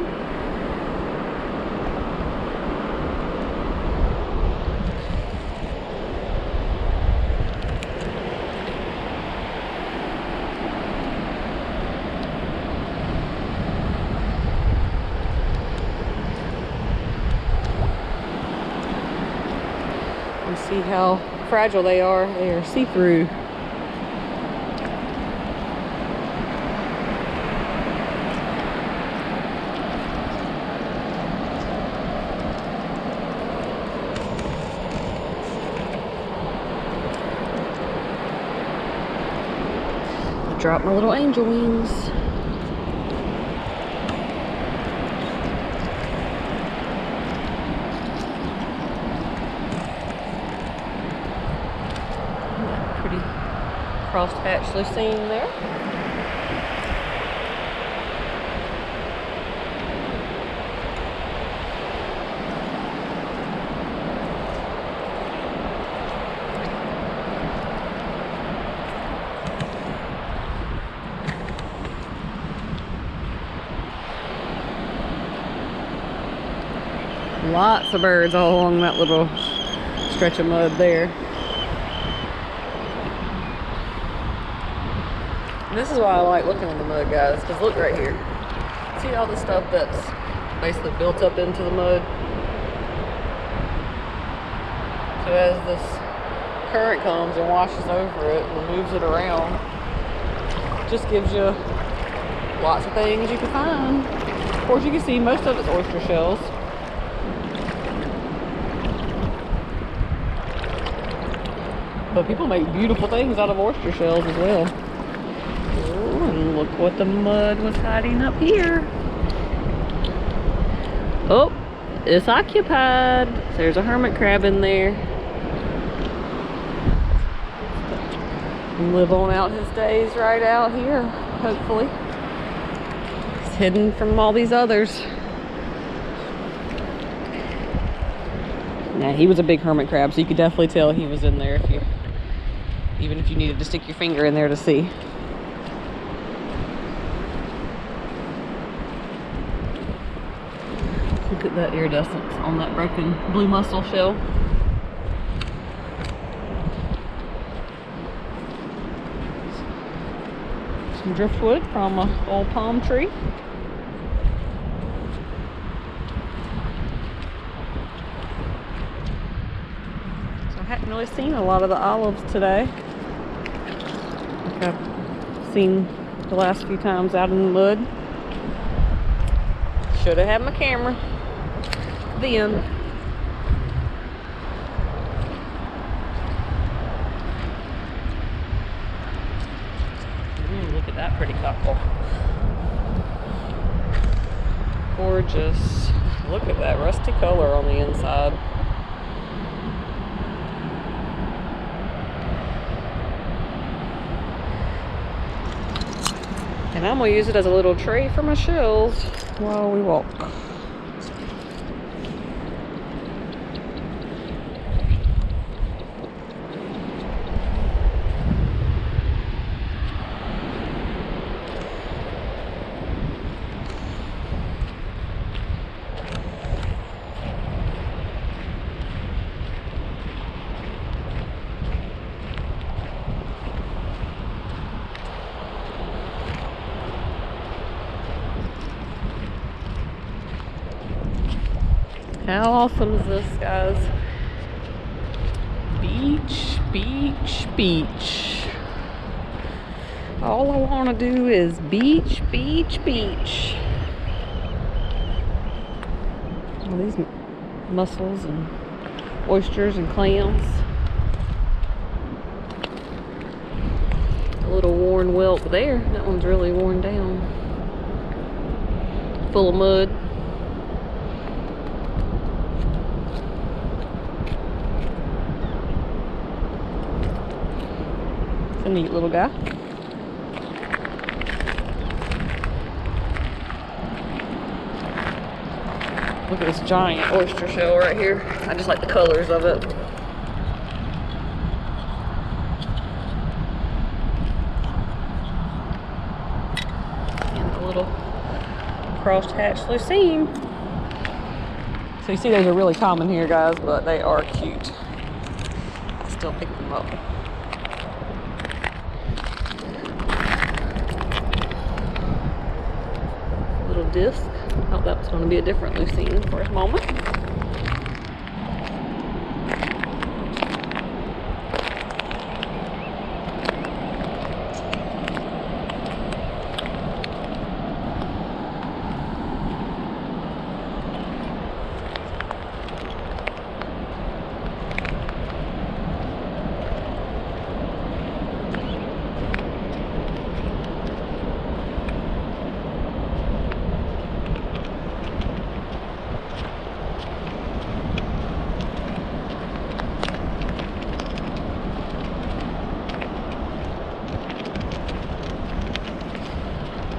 You see how fragile they are. They are see-through. Drop my little angel wings. Pretty crosshatch lucine there. Lots of birds all along that little stretch of mud there. And this is why I like looking in the mud, guys, because look right here. See all the stuff that's basically built up into the mud? So as this current comes and washes over it and moves it around, it just gives you lots of things you can find. Of course, you can see most of it's oyster shells. But people make beautiful things out of oyster shells as well. Ooh, and look what the mud was hiding up here. Oh, it's occupied. There's a hermit crab in there. Live on out his days right out here, hopefully. He's hidden from all these others. Nah, he was a big hermit crab, so you could definitely tell he was in there even if you needed to stick your finger in there to see. Look at that iridescence on that broken blue mussel shell. some driftwood from an old palm tree. So I hadn't really seen a lot of the olives today. Like I've seen the last few times out in the mud. Should have had my camera then. Ooh, look at that pretty couple. Gorgeous. Look at that rusty color on the inside. And I'm going to use it as a little tray for my shells while we walk. How awesome is this, guys? Beach, beach, beach. All I want to do is beach, beach, beach. All these mussels and oysters and clams. A little worn whelk there. That one's really worn down. Full of mud. A neat little guy. Look at this giant oyster shell right here. I just like the colors of it. And a little crosshatch lucine. So you see those are really common here, guys, but they are cute. I still pick them up. Disc. Thought that was going to be a different lucine for a moment.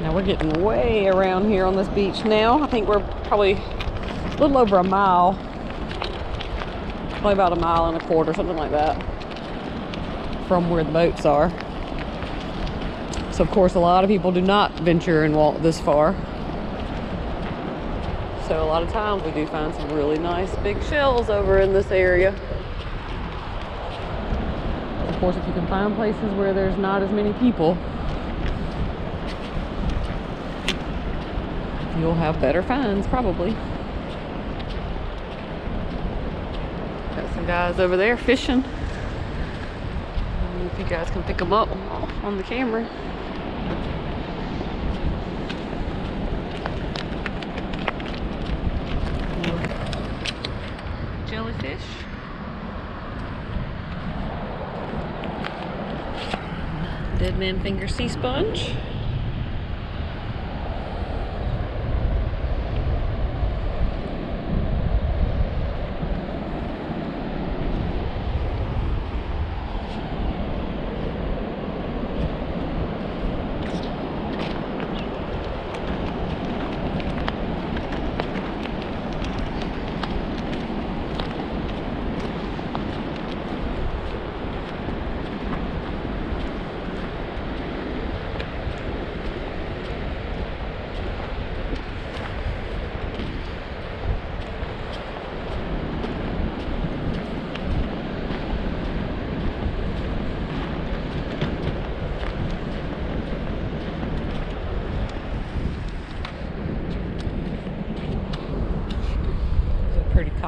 Now we're getting way around here on this beach now. I think we're probably a little over a mile. Probably about a mile and a quarter, something like that, from where the boats are. So of course a lot of people do not venture and walk this far. So a lot of times we do find some really nice big shells over in this area. Of course, if you can find places where there's not as many people, you'll have better finds, probably. Got some guys over there fishing. I don't know if you guys can pick them up on the camera. Jellyfish. Dead man finger sea sponge.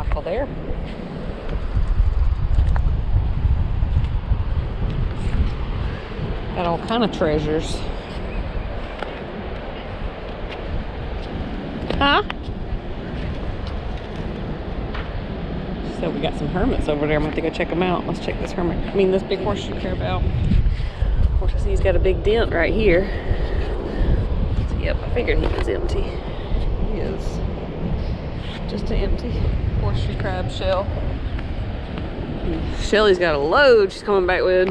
cockle there. Got all kind of treasures. Huh? So we got some hermits over there. I'm gonna have to go check them out. Let's check this hermit. I mean, this big horseshoe crab out. Of course, I see he's got a big dent right here. So, yep, I figured he was empty. He is. Just an empty horseshoe crab shell. Shelly's got a load she's coming back with.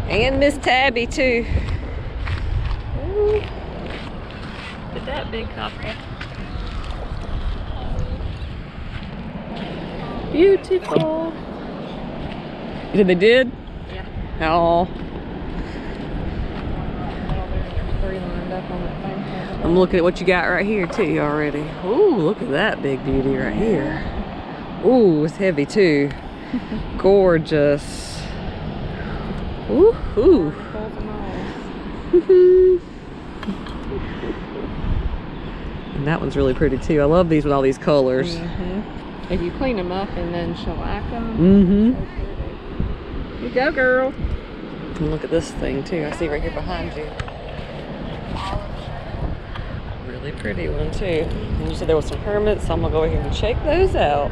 And Miss Tabby too. Ooh. Look at that big copper. Beautiful. You said they did? Yeah. Oh. I'm looking at what you got right here too already. Ooh, look at that big beauty right here. Ooh, it's heavy too. Gorgeous. Ooh, ooh. And that one's really pretty too. I love these with all these colors. If you clean them up and then shellac them. You go, girl. And look at this thing too. I see right here behind you. Really pretty one too. And you said there was some hermits, so I'm gonna go over here and check those out.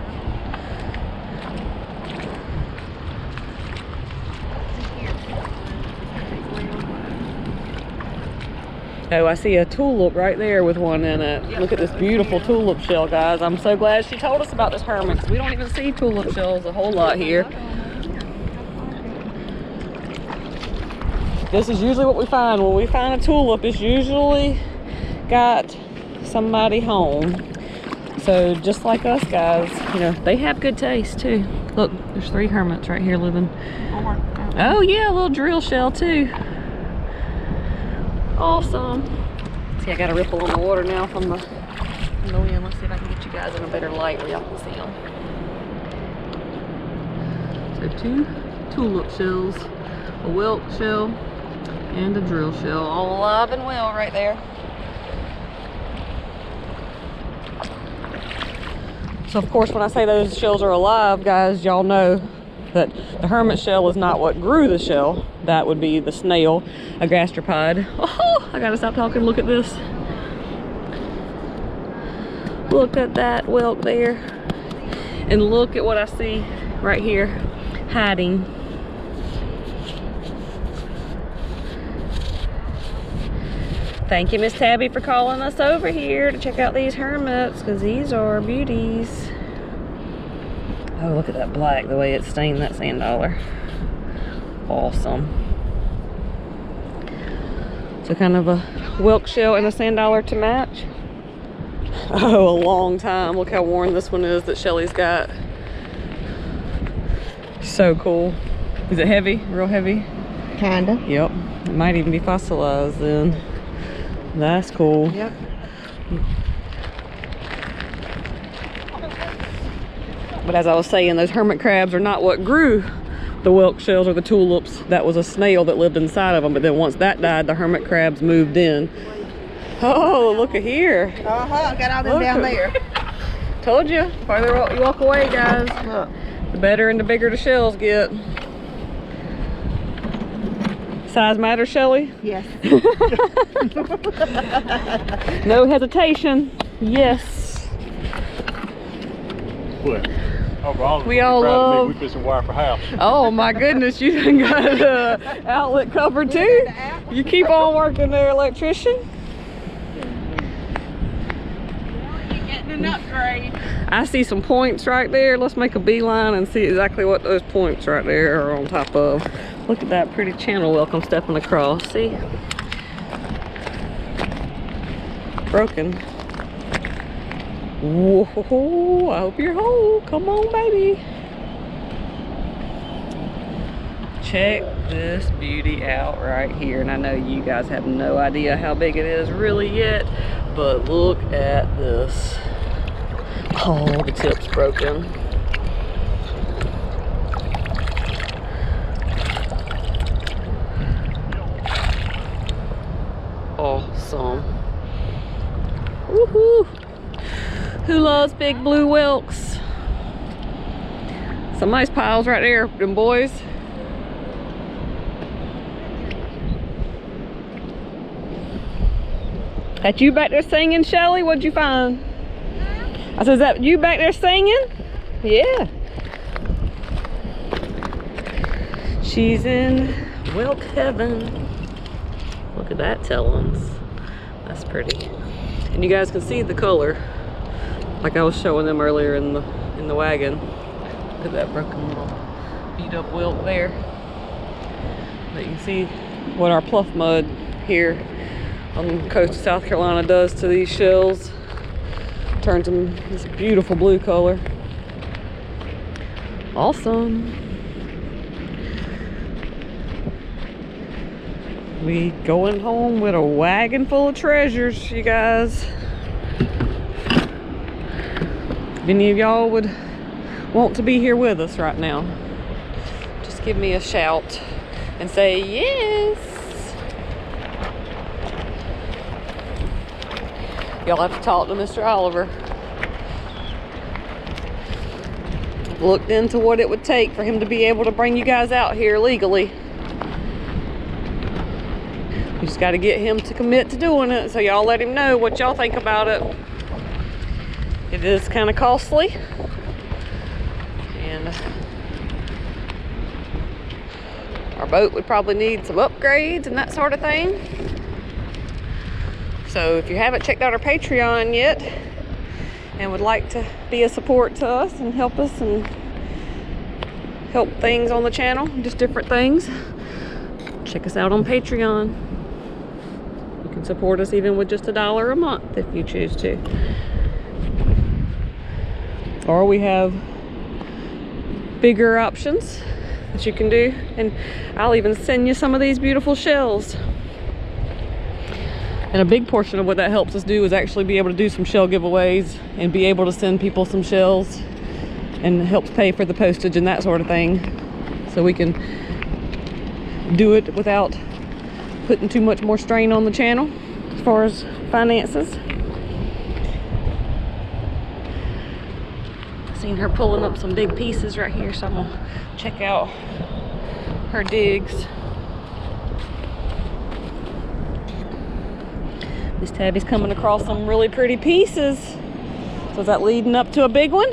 Oh, I see a tulip right there with one in it. Yep. Look at this beautiful tulip shell, guys. I'm so glad she told us about this hermit, because we don't even see tulip shells a whole lot here. This is usually what we find. When we find a tulip, it's usually got somebody home. So just like us guys, you know, they have good taste too. Look, there's 3 hermits right here living. Oh yeah, a little drill shell too. Awesome. See, I got a ripple on the water now from the wind. Let's see if I can get you guys in a better light where y'all can see them. So 2 tulip shells, a whelk shell, and a drill shell, all alive and well right there. So of course, when I say those shells are alive, guys, y'all know that the hermit shell is not what grew the shell. That would be the snail, a gastropod. Oh, I gotta stop talking. Look at this. Look at that whelk there. And look at what I see right here, hiding. Thank you, Miss Tabby, for calling us over here to check out these hermits, because these are beauties. Oh, look at that black, the way it stained that sand dollar. Awesome. So kind of a whelk shell and a sand dollar to match. Oh, a long time. Look how worn this one is that Shelly's got. So cool. Is it heavy? Real heavy? Kinda. Yep. It might even be fossilized then. That's cool. Yep. But as I was saying, those hermit crabs are not what grew the whelk shells or the tulips. That was a snail that lived inside of them. But then once that died, the hermit crabs moved in. Oh, look at here. Got all them down there. Told you. Farther you walk away, guys, the better and the bigger the shells get. Size matters, Shelly? Yes. No hesitation. Yes. What? Overall, We all love. We put some wire for house. Oh my goodness, you done got an outlet covered too? You keep on working there, electrician. You're getting an upgrade. I see some points right there. Let's make a beeline and see exactly what those points right there are on top of. Look at that pretty channel whelk I'm stepping across. See? Broken. Whoa, I hope you're whole. Come on, baby. Check this beauty out right here. And I know you guys have no idea how big it is really yet, but look at this. Oh, the tip's broken. Awesome. Woohoo! Who loves big blue whelks? Some nice piles right there, them boys. That you back there singing, Shelly? What'd you find? I said, is that you back there singing? Yeah. She's in whelk heaven. Look at that tailends. That's pretty. And you guys can see the color, like I was showing them earlier in the wagon. Look at that broken little beat up whelk there. But you can see what our Pluff mud here on the coast of South Carolina does to these shells. Turns them this beautiful blue color. Awesome. We going home with a wagon full of treasures, you guys. If any of y'all would want to be here with us right now, just give me a shout and say yes. Y'all have to talk to Mr. Oliver. Looked into what it would take for him to be able to bring you guys out here legally. You just got to get him to commit to doing it, so y'all let him know what y'all think about it. It is kind of costly, and our boat would probably need some upgrades and that sort of thing. So if you haven't checked out our Patreon yet and would like to be a support to us and help us and help things on the channel, just different things, check us out on Patreon. You can support us even with just $1 a month if you choose to. Or we have bigger options that you can do, and I'll even send you some of these beautiful shells. And a big portion of what that helps us do is actually be able to do some shell giveaways and be able to send people some shells, and helps pay for the postage and that sort of thing, so we can do it without putting too much more strain on the channel as far as finances. Seen her pulling up some big pieces right here, so I'm gonna check out her digs. Miss Tabby's coming across some really pretty pieces. So is that leading up to a big one?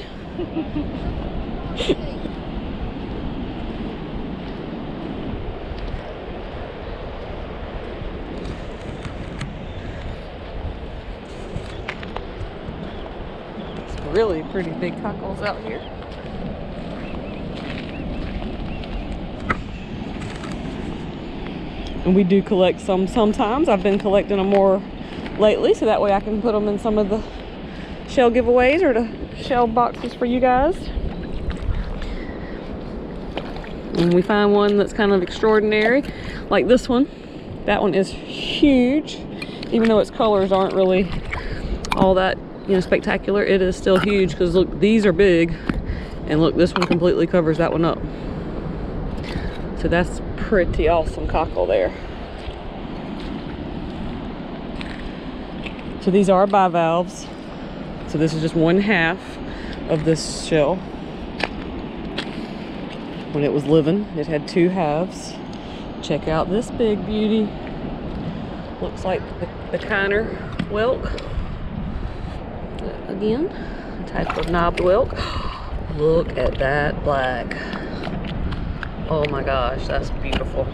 It's really pretty big cockles out here. And we do collect some sometimes. I've been collecting them more lately, so that way I can put them in some of the shell giveaways or the shell boxes for you guys. And we find one that's kind of extraordinary, like this one. That one is huge, even though its colors aren't really all that, you know, spectacular. It is still huge, because look, these are big, and look, this one completely covers that one up. So that's pretty awesome cockle there. So these are bivalves. So this is just 1/2 of this shell. When it was living, it had 2 halves. Check out this big beauty. Looks like the Kiner whelk. Again, a type of knobbed whelk. Look at that black. Oh my gosh, that's beautiful.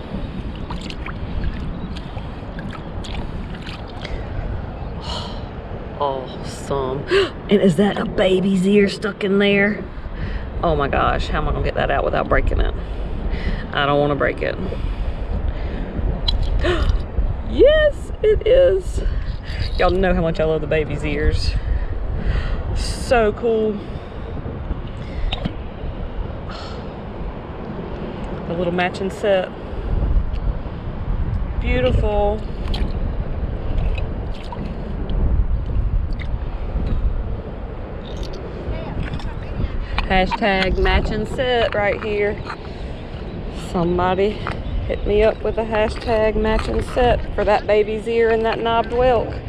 Awesome. And is that a baby's ear stuck in there? Oh my gosh, how am I gonna get that out without breaking it? I don't want to break it. Yes, it is. Y'all know how much I love the baby's ears. So cool. The little matching set. Beautiful. Hashtag matching set right here. Somebody hit me up with a hashtag matching set for that baby's ear and that knobbed whelk.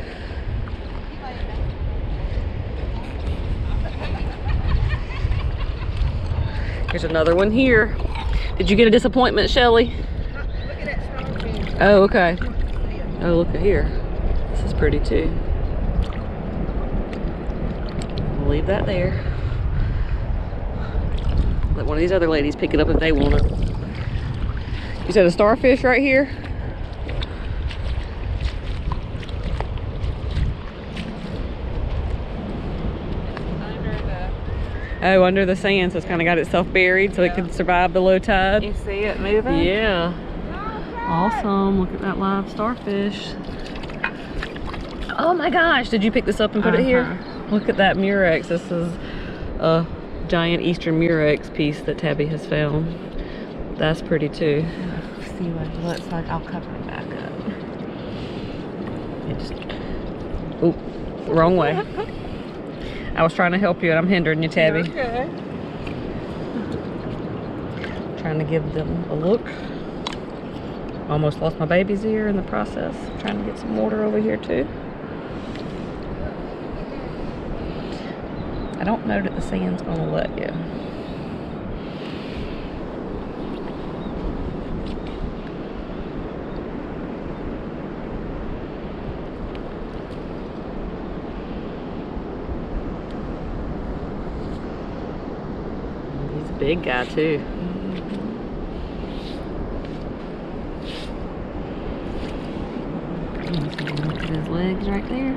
There's another one here. Did you get a disappointment, Shelly? Look at that starfish. Oh, okay. Oh, look at here. This is pretty too. We'll leave that there. Let one of these other ladies pick it up if they want it. You said a starfish right here? Oh, under the sand, so it's kind of got itself buried so it can survive the low tide. You see it moving? Yeah. Awesome. Look at that live starfish. Oh my gosh. Did you pick this up and put it here? Look at that murex. This is a giant eastern murex piece that Tabby has found. That's pretty too. See what it looks like. I'll cover it back up. It just... Oop. Wrong way. I was trying to help you and I'm hindering you, Tabby. Okay. Trying to give them a look. Almost lost my baby's ear in the process. Trying to get some water over here too. I don't know that the sand's gonna let you. He's a big guy too. Look at his legs right there.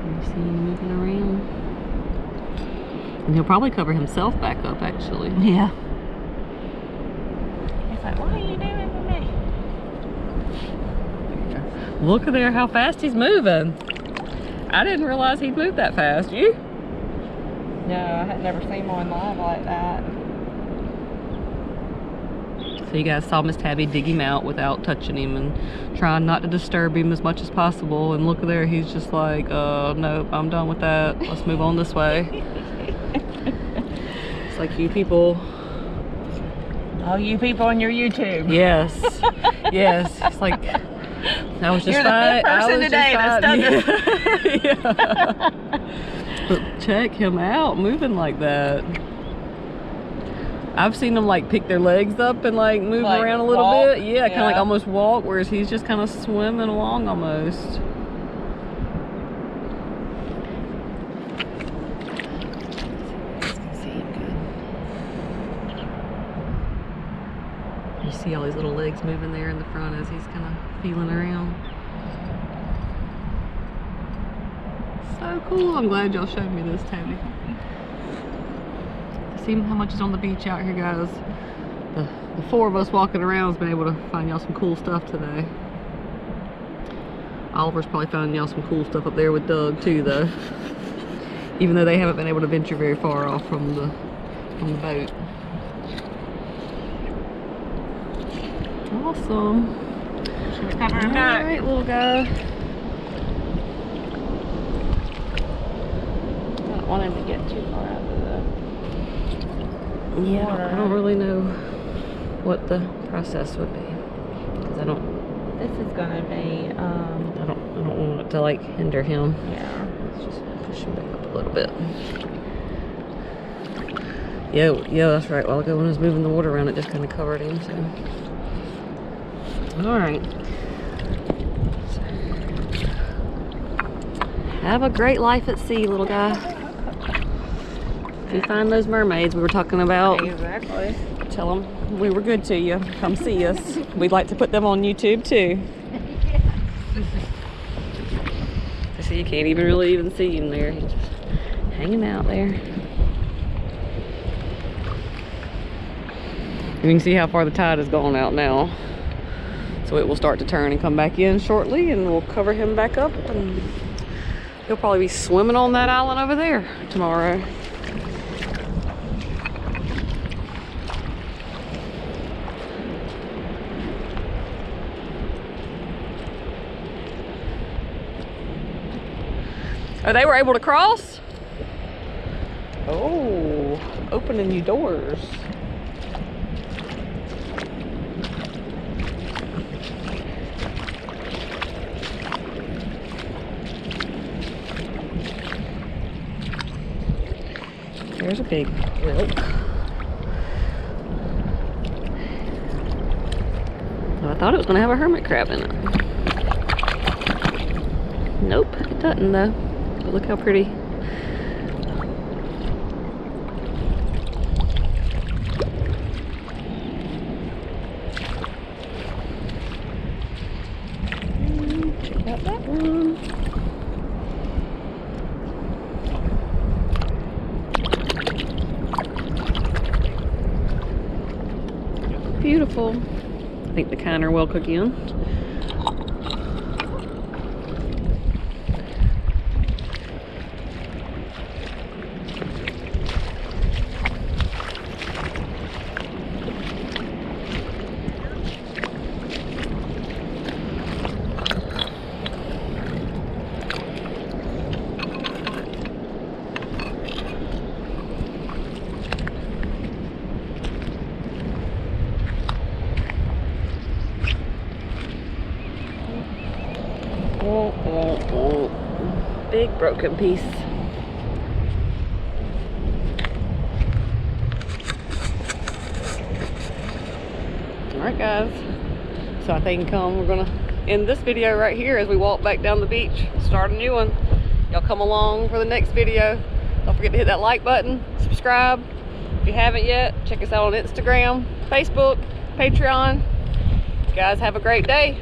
You see him moving around. And he'll probably cover himself back up actually. Yeah. He's like, what are you doing to me? Look at there how fast he's moving. I didn't realize he'd move that fast. You? No, I had never seen one live like that. So you guys saw Miss Tabby dig him out without touching him and trying not to disturb him as much as possible. And look at there, he's just like, nope, I'm done with that. Let's move on this way. It's like you people. Oh, you people on your YouTube. Yes. Yes. It's like, I was just You're the fine. fifth person today that's done this. Yeah. But check him out, moving like that. I've seen them like pick their legs up and like move Like around a little walk? bit. Yeah, kind of like Yeah. almost walk, whereas he's just kind of swimming along almost. You see all these little legs moving there in the front as he's kind of feeling around. So cool. I'm glad y'all showed me this, Tabby. See how much is on the beach out here, guys. The four of us walking around has been able to find y'all some cool stuff today. Oliver's probably found y'all some cool stuff up there with Doug too, though. Even though they haven't been able to venture very far off from the boat. Awesome. Should we cover him All back? right, little guy. I don't want him to get too far out of the Yeah, water. I don't really know what the process would be, because I don't This is gonna be, I don't want it to like hinder him. yeah. Let's just push him back up a little bit. Yeah, that's right. While ago when I was moving the water around, it just kind of covered him. So, all right. Have a great life at sea, little guy. If you find those mermaids we were talking about, Exactly. tell them we were good to you. Come see us. We'd like to put them on YouTube too. So you can't even really see him there. He's just hanging out there. You can see how far the tide has gone out now. So it will start to turn and come back in shortly, and we'll cover him back up, and he'll probably be swimming on that island over there tomorrow. Oh, they were able to cross? Oh, opening new doors. There's a big whelk. Well, I thought it was gonna have a hermit crab in it. Nope, it doesn't though. But look how pretty. Check out that one. Beautiful. I think the kinder whelk again. Big broken piece. Alright guys, so I think we're gonna end this video right here as we walk back down the beach, start a new one. Y'all come along for the next video. Don't forget to hit that like button, subscribe. If you haven't yet, check us out on Instagram, Facebook, Patreon. You guys have a great day.